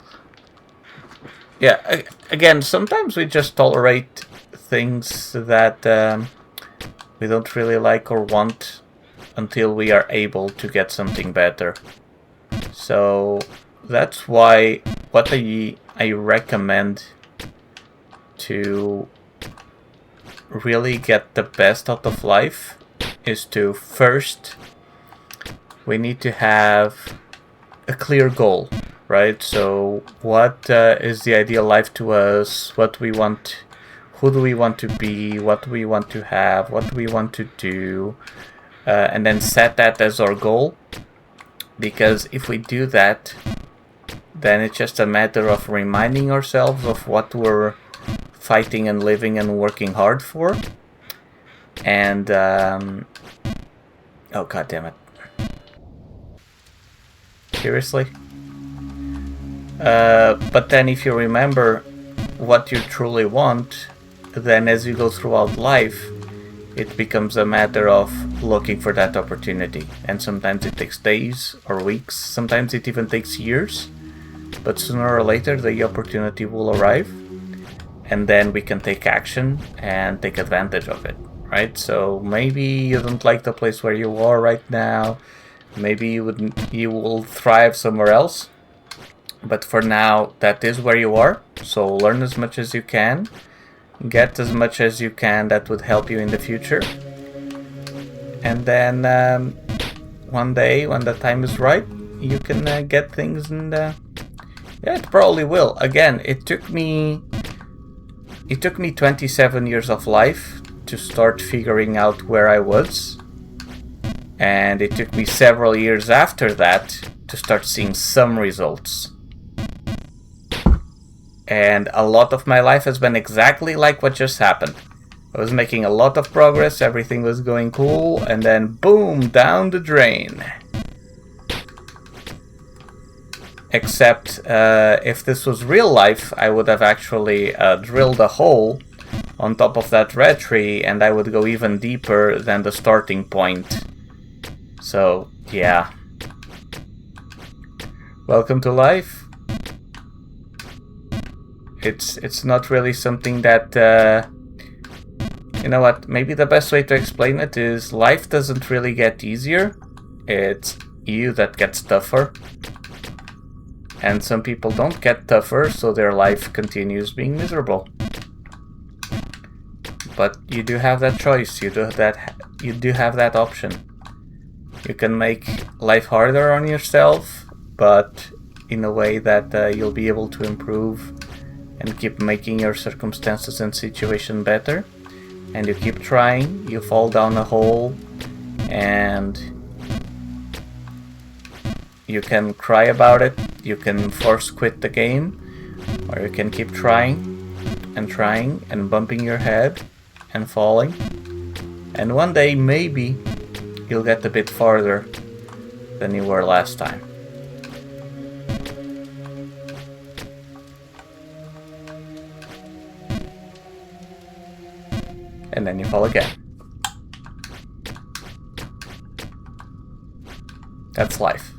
Yeah, again, sometimes we just tolerate things that we don't really like or want until we are able to get something better. So that's why what I recommend to really get the best out of life is to first, we need to have a clear goal. Right, so what is the ideal life to us? What we want who do we want to be, what do we want to have, what do we want to do, and then set that as our goal. Because if we do that, then it's just a matter of reminding ourselves of what we're fighting and living and working hard for. And, oh god damn it. Seriously? But then if you remember what you truly want, then as you go throughout life, it becomes a matter of looking for that opportunity. And sometimes it takes days or weeks, sometimes it even takes years, but sooner or later the opportunity will arrive, and then we can take action and take advantage of it, right? So maybe you don't like the place where you are right now, maybe you will thrive somewhere else, but for now that is where you are. So learn as much as you can, get as much as you can that would help you in the future, and then one day when the time is right, you can get things, and yeah, it probably will. Again, it took me 27 years of life to start figuring out where I was, and it took me several years after that to start seeing some results. And a lot of my life has been exactly like what just happened. I was making a lot of progress, everything was going cool, and then boom, down the drain. Except if this was real life, I would have actually drilled a hole on top of that red tree, and I would go even deeper than the starting point. So, yeah. Welcome to life. It's not really something that, you know what, maybe the best way to explain it is life doesn't really get easier, it's you that gets tougher. And some people don't get tougher, so their life continues being miserable. But you do have that choice, you do have that option. You can make life harder on yourself, but in a way that you'll be able to improve and keep making your circumstances and situation better. And you keep trying, you fall down a hole, and you can cry about it, you can force quit the game, or you can keep trying and bumping your head and falling. And one day, maybe, you'll get a bit farther than you were last time. And then you fall again. That's life.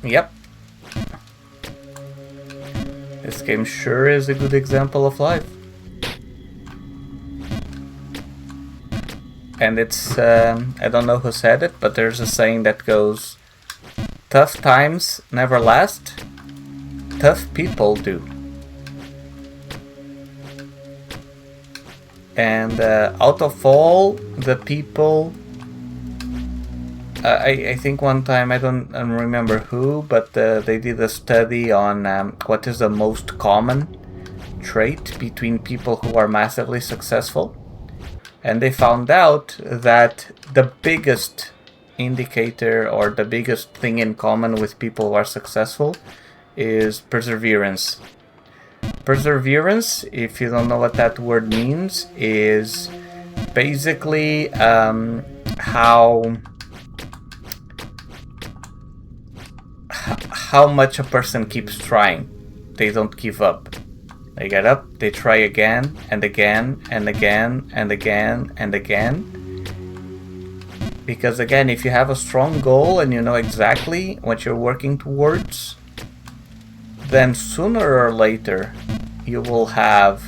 Yep. This game sure is a good example of life. And it's, I don't know who said it, but there's a saying that goes, tough times never last, tough people do. And out of all the people, I think one time, I don't remember who, but they did a study on what is the most common trait between people who are massively successful. And they found out that the biggest indicator or the biggest thing in common with people who are successful is perseverance. Perseverance, if you don't know what that word means, is basically how much a person keeps trying. They don't give up. They get up, they try again and again and again and again and again. Because again, if you have a strong goal and you know exactly what you're working towards, then sooner or later you will have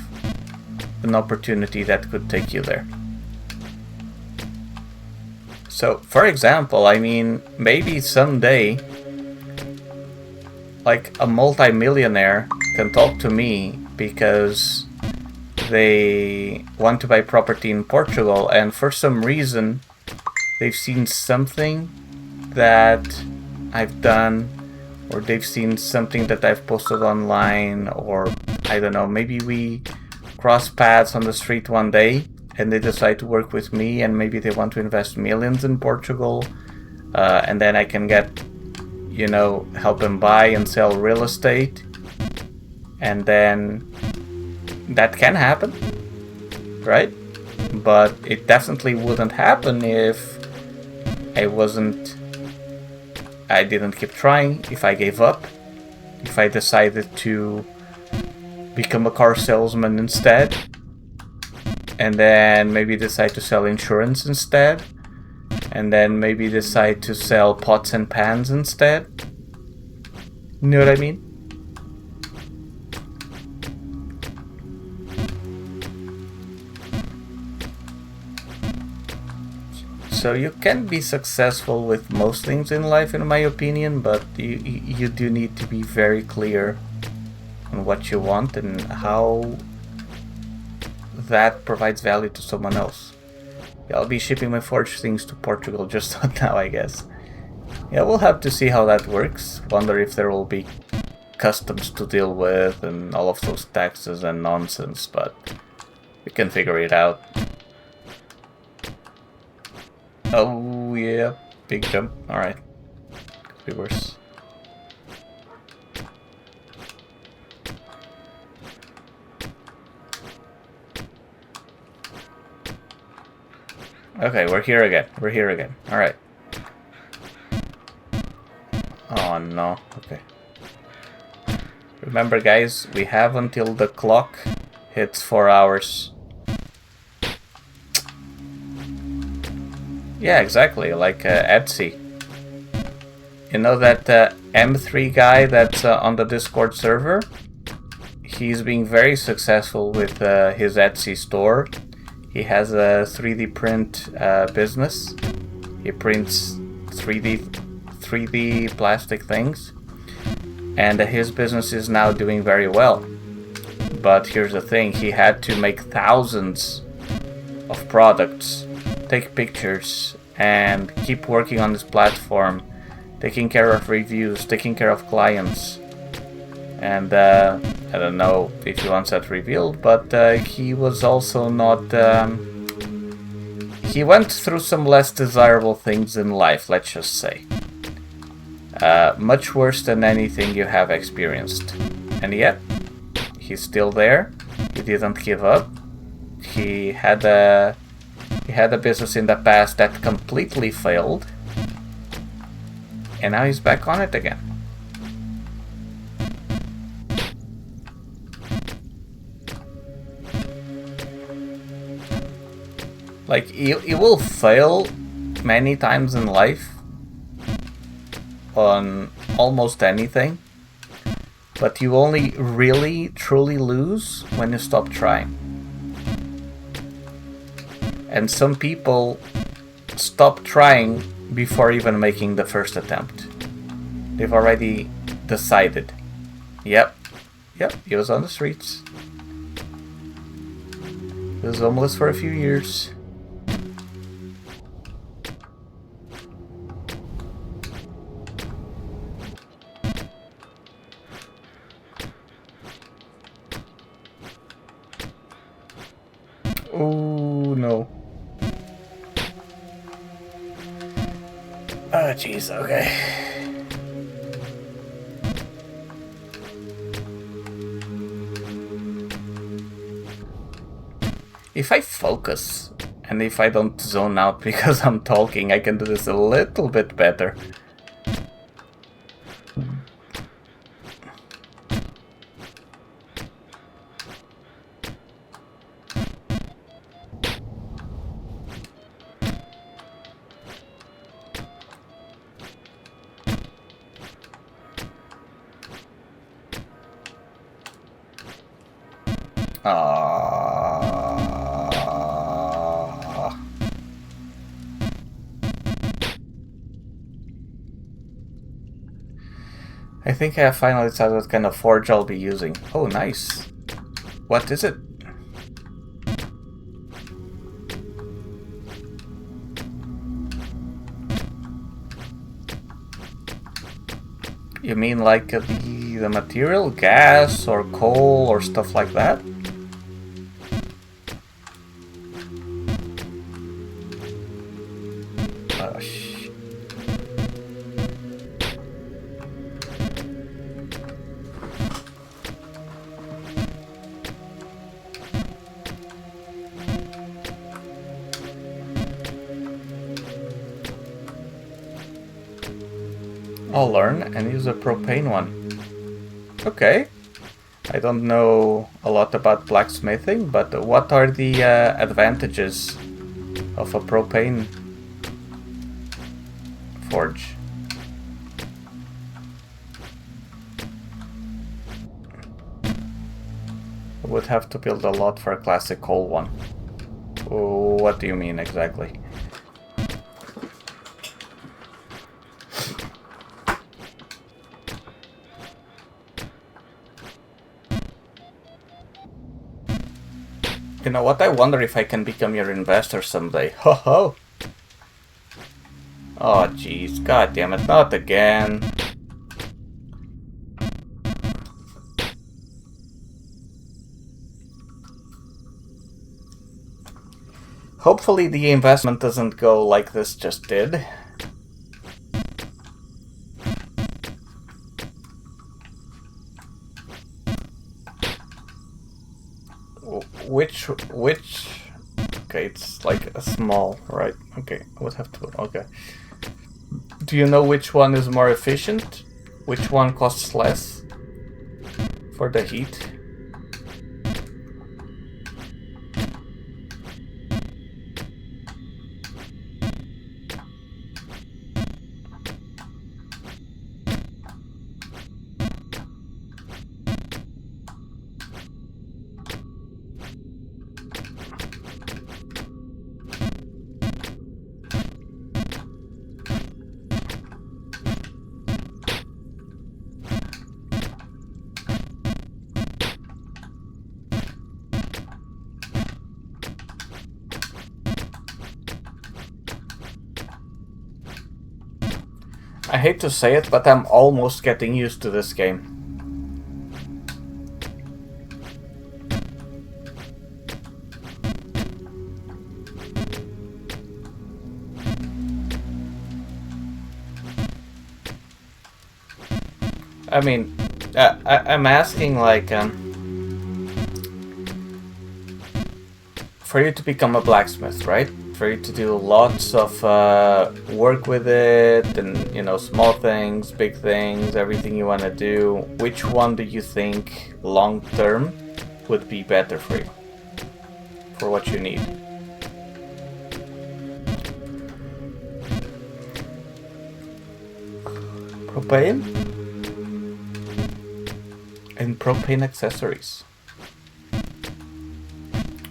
an opportunity that could take you there. So, for example, I mean, maybe someday, like, a multi-millionaire can talk to me because they want to buy property in Portugal, and for some reason they've seen something that I've done, or they've seen something that I've posted online, or I don't know, maybe we cross paths on the street one day and they decide to work with me, and maybe they want to invest millions in Portugal, and then I can get, you know, help them buy and sell real estate, and then that can happen, right? But it definitely wouldn't happen if I didn't keep trying, if I gave up, if I decided to become a car salesman instead, and then maybe decide to sell insurance instead, and then maybe decide to sell pots and pans instead. You know what I mean? So you can be successful with most things in life, in my opinion, but you do need to be very clear on what you want and how that provides value to someone else. Yeah, I'll be shipping my forged things to Portugal just not now, I guess. Yeah, we'll have to see how that works. Wonder if there will be customs to deal with and all of those taxes and nonsense, but we can figure it out. Oh yeah, big jump. Alright. Could be worse. Okay, we're here again. We're here again. Alright. Oh no. Okay. Remember guys, we have until the clock hits 4 hours. Yeah, exactly, like Etsy. You know that M3 guy that's on the Discord server? He's being very successful with his Etsy store. He has a 3D print business. He prints 3D plastic things. And his business is now doing very well. But here's the thing, he had to make thousands of products, take pictures, and keep working on this platform, taking care of reviews, taking care of clients. And I don't know if he wants that revealed, but he was also not... he went through some less desirable things in life, let's just say. Much worse than anything you have experienced. And yet, he's still there. He didn't give up. He had a business in the past that completely failed. And now he's back on it again. Like, you will fail many times in life on almost anything, but you only really, truly lose when you stop trying. And some people stop trying before even making the first attempt. They've already decided. Yep, he was on the streets. He was homeless for a few years. Oh no. Oh jeez, okay. If I focus, and if I don't zone out because I'm talking, I can do this a little bit better. I think I have finally decided what kind of forge I'll be using. Oh, nice. What is it? You mean like the material? Gas or coal or stuff like that? Oh, shit. I'll learn and use a propane one. Okay. I don't know a lot about blacksmithing, but what are the advantages of a propane forge? I would have to build a lot for a classic coal one. What do you mean exactly? You know what? I wonder if I can become your investor someday. Ho ho! Oh jeez, god damn it, not again. Hopefully the investment doesn't go like this just did. Which... Okay, it's like a small, right? Okay, I would have to... Okay. Do you know which one is more efficient? Which one costs less for the heat? I hate to say it, but I'm almost getting used to this game. I mean, I'm asking like, for you to become a blacksmith, right? For you to do lots of work with it, and you know, small things, big things, everything you want to do. Which one do you think long term would be better for you? For what you need? Propane? And propane accessories.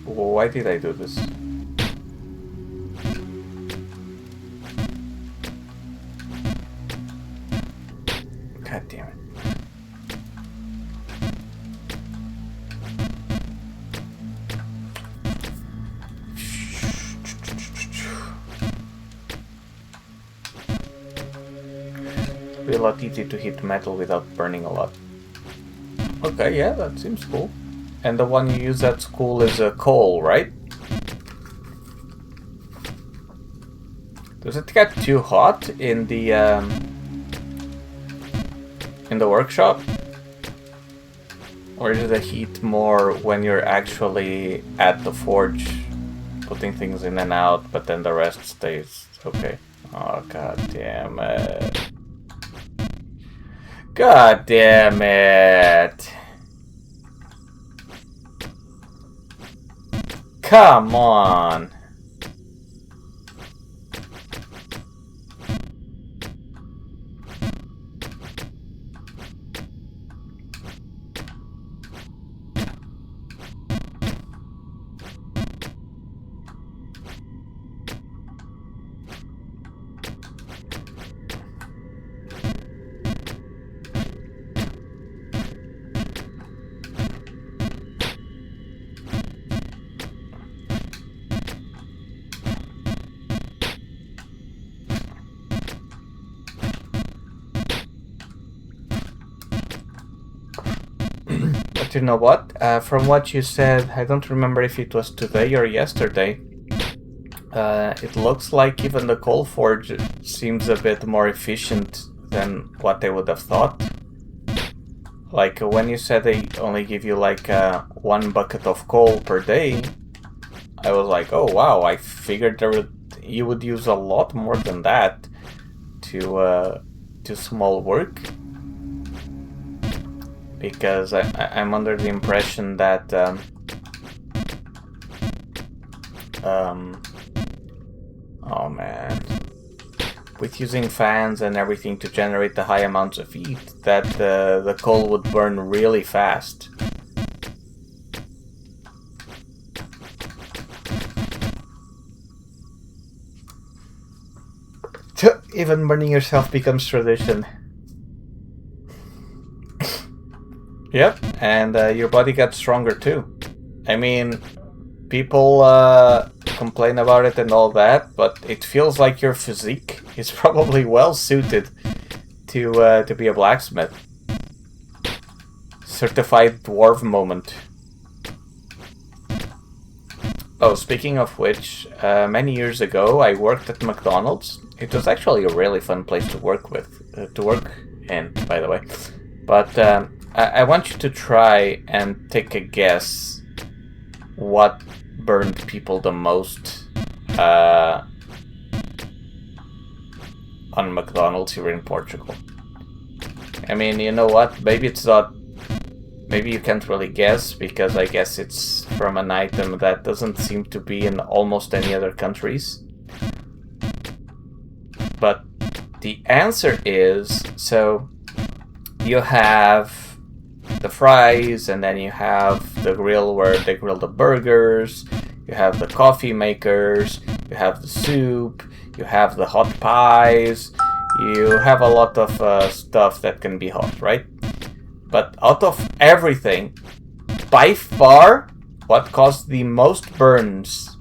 Why did I do this? God damn it. Be a lot easier to hit metal without burning a lot. Okay, yeah, that seems cool. And the one you use at school is a coal, right? Does it get too hot in the workshop? Or is the heat more when you're actually at the forge, putting things in and out, but then the rest stays? Okay. Oh, god damn it. God damn it. Come on. But you know what? From what you said, I don't remember if it was today or yesterday. It looks like even the coal forge seems a bit more efficient than what they would have thought. Like when you said they only give you like 1 bucket of coal per day, I was like, oh wow, I figured you would use a lot more than that to small work. Because I'm under the impression that oh man, with using fans and everything to generate the high amounts of heat, that the coal would burn really fast. Even burning yourself becomes tradition. Yep, and your body gets stronger too. I mean, people complain about it and all that, but it feels like your physique is probably well suited to be a blacksmith. Certified dwarf moment. Oh, speaking of which, many years ago I worked at McDonald's. It was actually a really fun place to work in, by the way. But I want you to try and take a guess what burned people the most on McDonald's here in Portugal. I mean, you know what? Maybe it's not. Maybe you can't really guess because I guess it's from an item that doesn't seem to be in almost any other countries. But the answer is, so you have the fries, and then you have the grill where they grill the burgers, you have the coffee makers, you have the soup, you have the hot pies, you have a lot of stuff that can be hot, right? But out of everything, by far, what caused the most burns,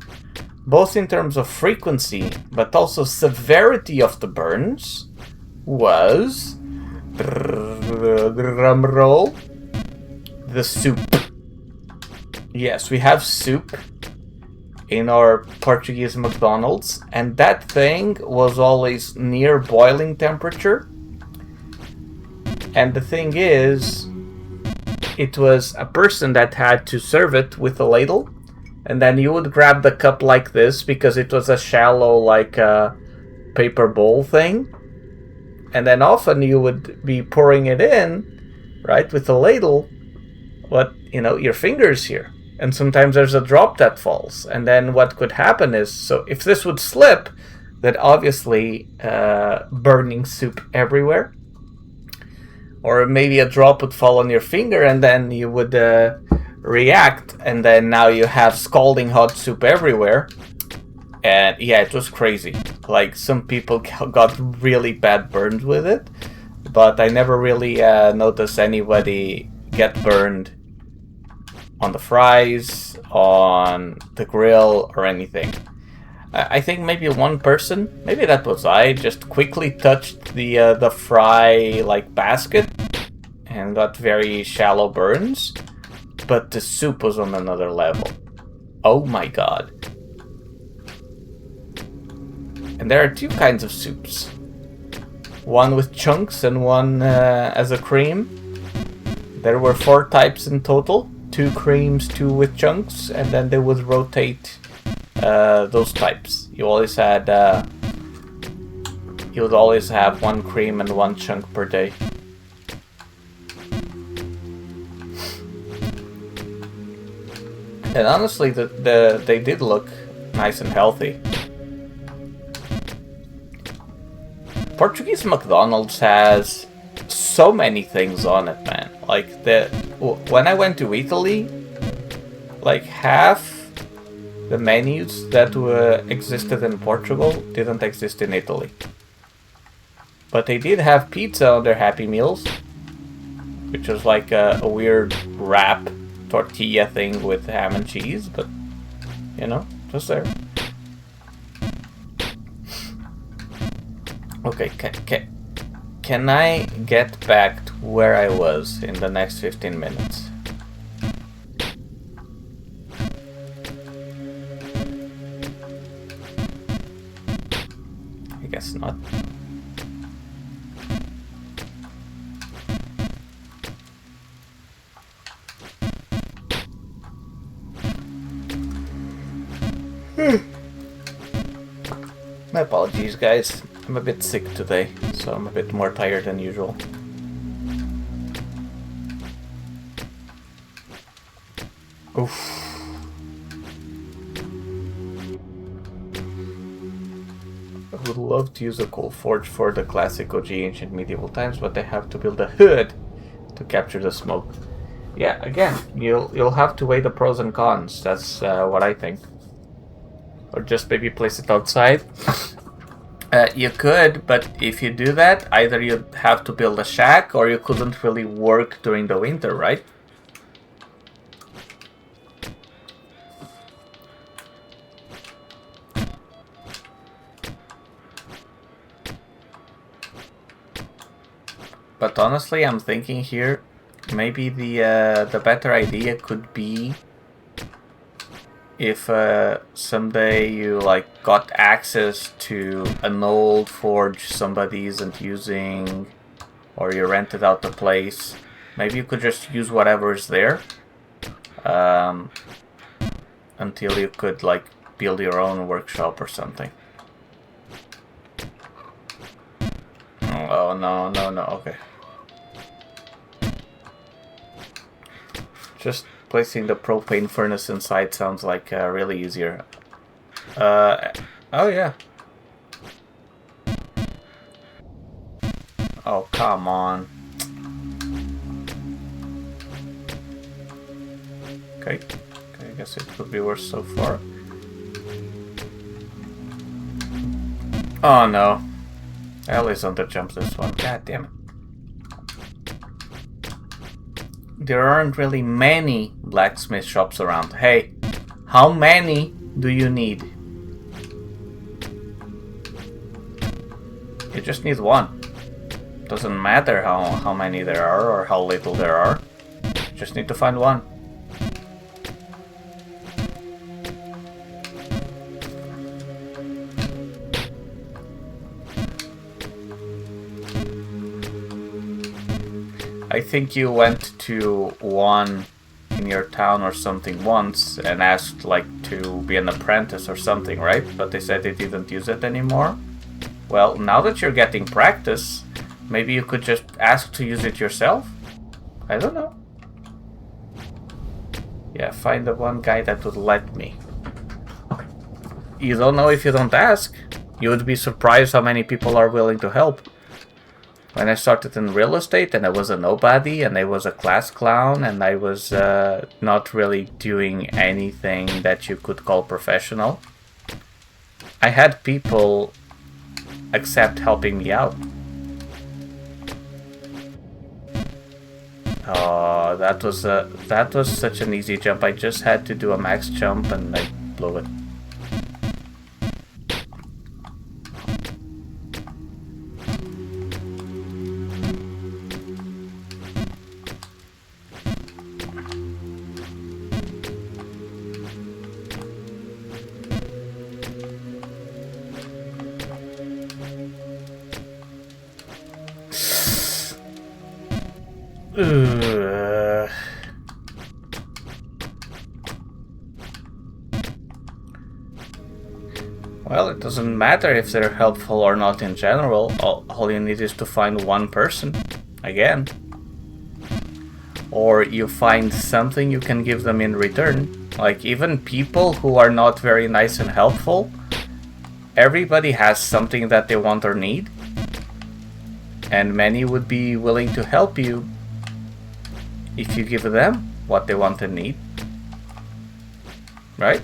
both in terms of frequency, but also severity of the burns, was, drum roll, the soup. Yes, we have soup in our Portuguese McDonald's, and that thing was always near boiling temperature. And the thing is, it was a person that had to serve it with a ladle, and then you would grab the cup like this because it was a shallow, like paper bowl thing, and then often you would be pouring it in, right, with a ladle, but you know, your fingers here, and sometimes there's a drop that falls, and then what could happen is, so if this would slip, that obviously burning soup everywhere. Or maybe a drop would fall on your finger and then you would react, and then now you have scalding hot soup everywhere. And yeah, it was crazy. Like, some people got really bad burns with it, but I never really noticed anybody get burned on the fries, on the grill, or anything. I think maybe one person, maybe that was I, just quickly touched the fry like basket and got very shallow burns, but the soup was on another level. Oh my god. And there are two kinds of soups. One with chunks and one as a cream. There were 4 types in total, 2 creams, 2 with chunks, and then they would rotate those types. You always had you would always have 1 cream and 1 chunk per day. And honestly, they did look nice and healthy. Portuguese McDonald's has so many things on it, man. Like, when I went to Italy, like half the menus that existed in Portugal didn't exist in Italy. But they did have pizza on their Happy Meals, which was like a weird wrap tortilla thing with ham and cheese, but, you know, just there. Okay, can I get back to where I was in the next 15 minutes? guess not. My apologies, guys. I'm a bit sick today, so I'm a bit more tired than usual. Oof. I would love to use a coal forge for the classic OG ancient medieval times, but I have to build a hood to capture the smoke. Yeah, again, you'll have to weigh the pros and cons. That's what I think. Or just maybe place it outside. You could, but if you do that, either you'd have to build a shack or you couldn't really work during the winter, right? But honestly, I'm thinking here, maybe the better idea could be if someday you like got access to an old forge somebody isn't using, or you rented out the place, maybe you could just use whatever is there until you could like build your own workshop or something. Oh no, okay. Just placing the propane furnace inside sounds like really easier. Oh yeah. Oh, come on. Okay, I guess it could be worse so far. Oh no. I always underjump this one. God damn it. There aren't really many blacksmith shops around. Hey, how many do you need? You just need one. Doesn't matter how many there are or how little there are. You just need to find one. I think you went to one in your town or something once and asked like to be an apprentice or something, right? But they said they didn't use it anymore. Well, now that you're getting practice, maybe you could just ask to use it yourself? I don't know. Yeah, find the one guy that would let me. You don't know if you don't ask. You would be surprised how many people are willing to help. When I started in real estate and I was a nobody and I was a class clown and I was not really doing anything that you could call professional, I had people accept helping me out. Oh, that was such an easy jump. I just had to do a max jump and I blew it. Well, it doesn't matter if they're helpful or not in general. All you need is to find one person, again. Or you find something you can give them in return. Like, even people who are not very nice and helpful, everybody has something that they want or need. And many would be willing to help you if you give them what they want and need. Right?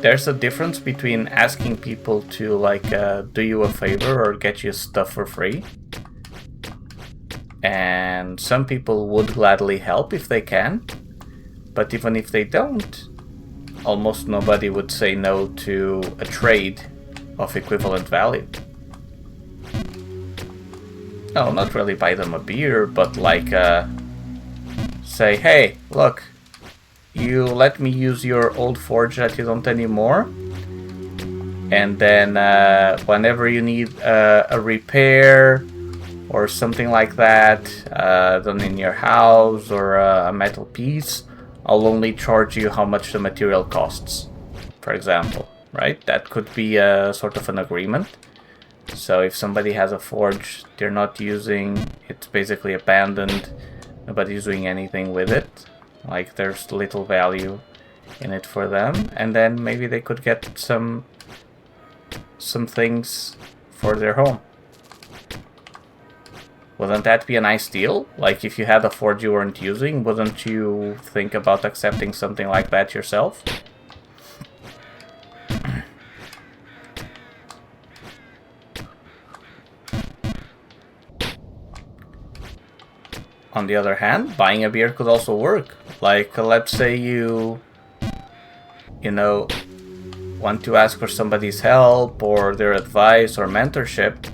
There's a difference between asking people to, like, do you a favor or get you stuff for free. And some people would gladly help if they can. But even if they don't, almost nobody would say no to a trade of equivalent value. No, not really buy them a beer, but like, say, hey, look, you let me use your old forge that you don't anymore, And then whenever you need a repair or something like that done in your house, or a metal piece, I'll only charge you how much the material costs, for example, right? That could be a sort of an agreement. So if somebody has a forge they're not using, it's basically abandoned, nobody's doing anything with it, like there's little value in it for them, and then maybe they could get some things for their home. Wouldn't that be a nice deal? Like, if you had a forge you weren't using, wouldn't you think about accepting something like that yourself? On the other hand, buying a beer could also work. Like, let's say you know, want to ask for somebody's help or their advice or mentorship.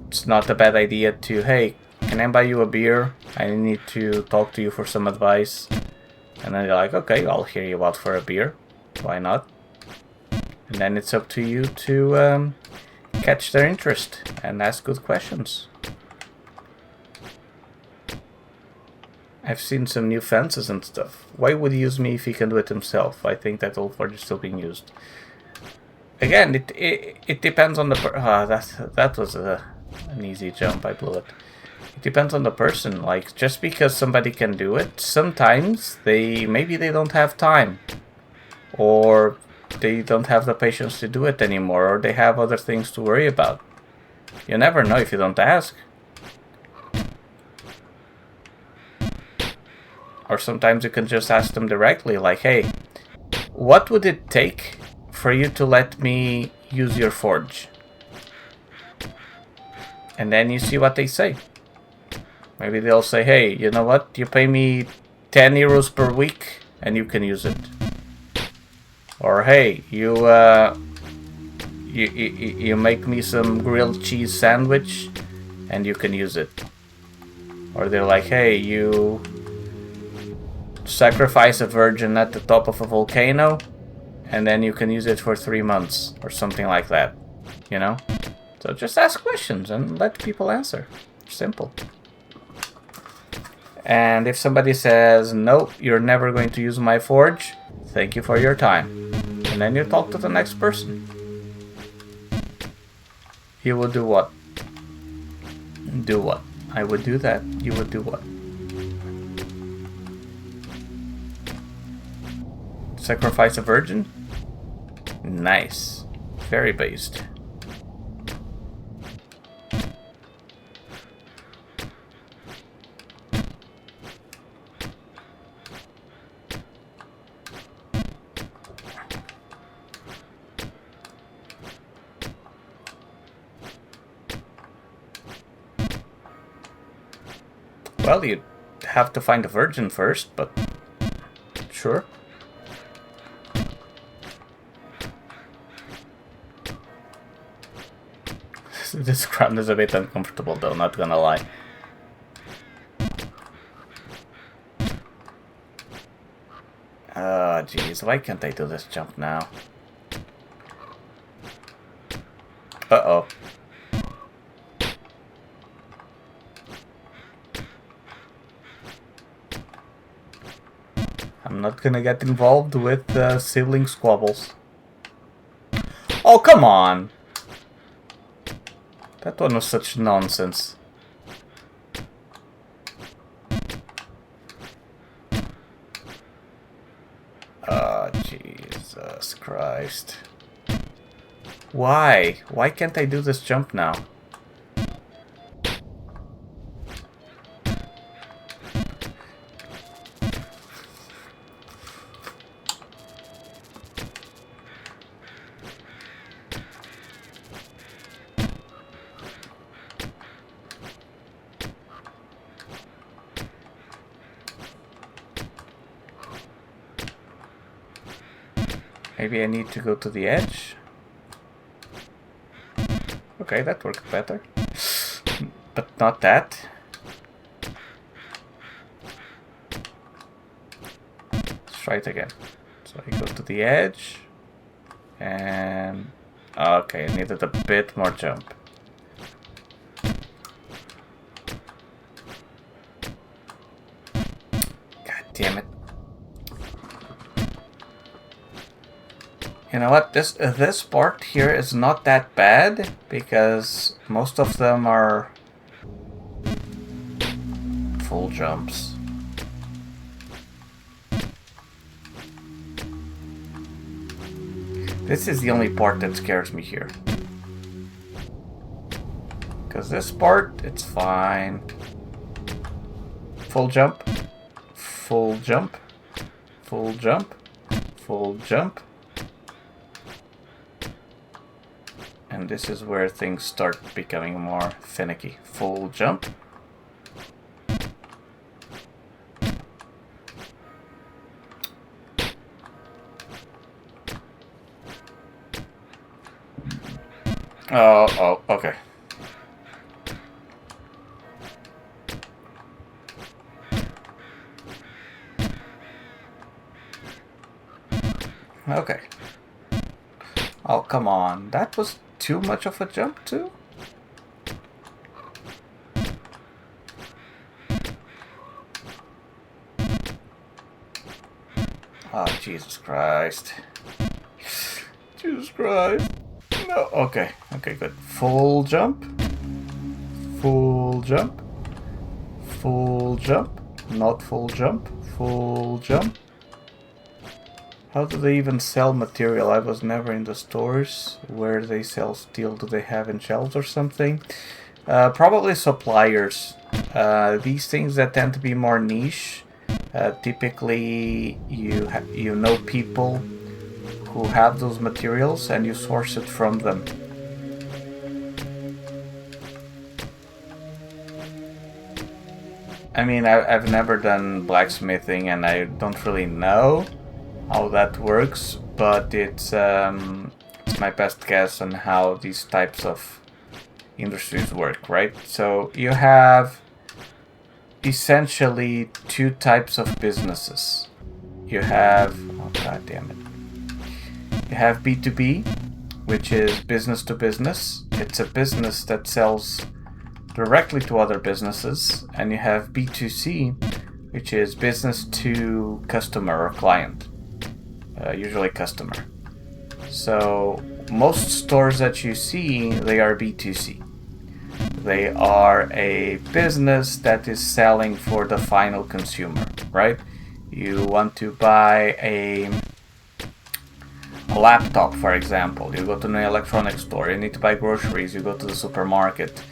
It's not a bad idea to, hey, can I buy you a beer? I need to talk to you for some advice. And then you're like, okay, I'll hear you out for a beer. Why not? And then it's up to you to catch their interest and ask good questions. I've seen some new fences and stuff. Why would he use me if he can do it himself? I think that old forge is still being used. Again, it depends on the that was an easy jump. I blew it. It depends on the person. Like, just because somebody can do it, sometimes maybe they don't have time, or they don't have the patience to do it anymore, or they have other things to worry about. You never know if you don't ask. Or sometimes you can just ask them directly, like, hey, what would it take for you to let me use your forge? And then you see what they say. Maybe they'll say, hey, you know what? You pay me 10 euros per week and you can use it. Or, hey, you make me some grilled cheese sandwich and you can use it. Or they're like, hey, you sacrifice a virgin at the top of a volcano and then you can use it for 3 months or something like that, you know? So just ask questions and let people answer. Simple. And if somebody says, nope, you're never going to use my forge, thank you for your time. And then you talk to the next person. You would do what? Do what? I would do that. You would do what? Sacrifice a virgin? Nice. Very based. Well, you'd have to find a virgin first, but sure. This ground is a bit uncomfortable though, not gonna lie. Oh jeez, why can't I do this jump now? Uh-oh. I'm not gonna get involved with sibling squabbles. Oh, come on! That one was such nonsense. Oh, Jesus Christ. Why? Why can't I do this jump now? Maybe I need to go to the edge? Okay, that worked better. But not that. Let's try it again. So I go to the edge. And Okay, I needed a bit more jump. God damn it. You know what? This part here is not that bad because most of them are full jumps. This is the only part that scares me here. Because this part, it's fine. Full jump. Full jump. Full jump. Full jump. And this is where things start becoming more finicky. Full jump. Oh, okay. Okay. Oh, come on. That was too much of a jump, too? Oh, Jesus Christ. Jesus Christ. No, okay. Okay, good. Full jump. Full jump. Full jump. Not full jump. Full jump. How do they even sell material? I was never in the stores where they sell steel. Do they have in shelves or something? Probably suppliers. These things that tend to be more niche. Typically, you know people who have those materials and you source it from them. I mean, I've never done blacksmithing and I don't really know how that works, but it's my best guess on how these types of industries work, right? So you have essentially two types of businesses. You have, oh god damn it. You have B2B, which is business to business. It's a business that sells directly to other businesses. And you have B2C, which is business to customer or client. Usually customer. So most stores that you see, they are B2C. They are a business that is selling for the final consumer, right? You want to buy a laptop, for example. You go to an electronics store. You need to buy groceries. You go to the supermarket.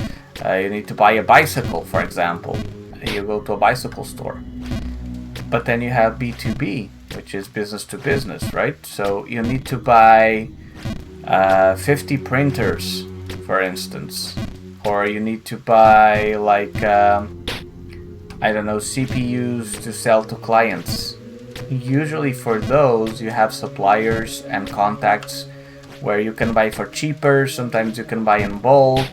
You need to buy a bicycle, for example. You go to a bicycle store. But then you have B2B, which is business to business, right? So you need to buy 50 printers, for instance. Or you need to buy, like, I don't know, CPUs to sell to clients. Usually for those, you have suppliers and contacts where you can buy for cheaper. Sometimes you can buy in bulk,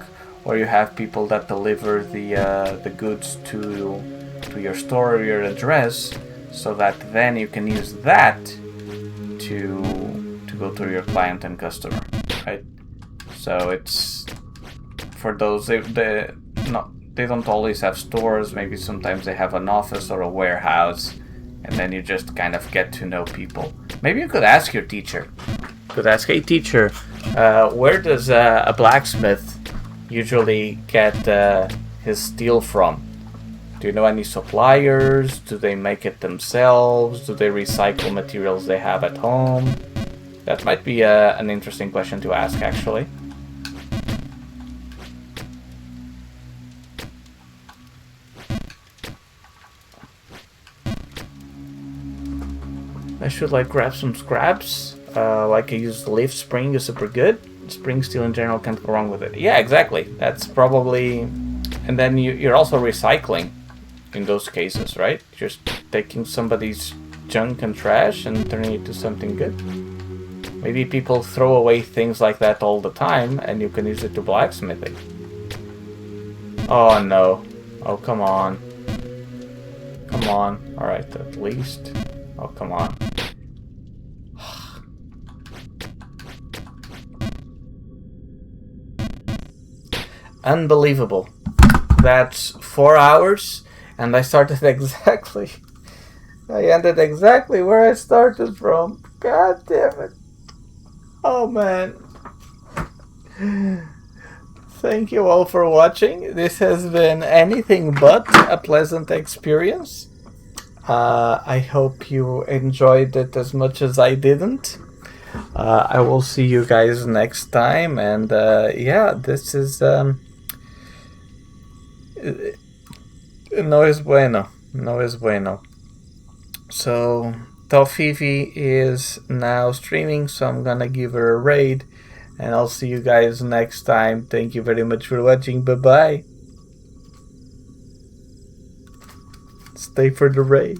or you have people that deliver the goods to your store or your address, so that then you can use that to go to your client and customer, right? So it's for those they don't always have stores. Maybe sometimes they have an office or a warehouse, and then you just kind of get to know people. Maybe you could ask your teacher. You could ask, hey teacher, where does a blacksmith usually get his steel from? Do you know any suppliers? Do they make it themselves? Do they recycle materials they have at home? That might be an interesting question to ask, actually. I should like grab some scraps. Like I use the leaf spring is super good. Spring steel in general, can't go wrong with it. Yeah, exactly. That's probably... And then you're also recycling in those cases, right? Just taking somebody's junk and trash and turning it to something good. Maybe people throw away things like that all the time and you can use it to blacksmithing. Oh no. Oh, come on. Come on. Alright, at least. Oh, come on. Unbelievable. That's 4 hours, and I started exactly. I ended exactly where I started from. God damn it. Oh man. Thank you all for watching. This has been anything but a pleasant experience. I hope you enjoyed it as much as I didn't. I will see you guys next time, and yeah, this is no es bueno, no es bueno. So Tofifi is now streaming, so I'm gonna give her a raid, and I'll see you guys next time. Thank you very much for watching. Bye bye. Stay for the raid.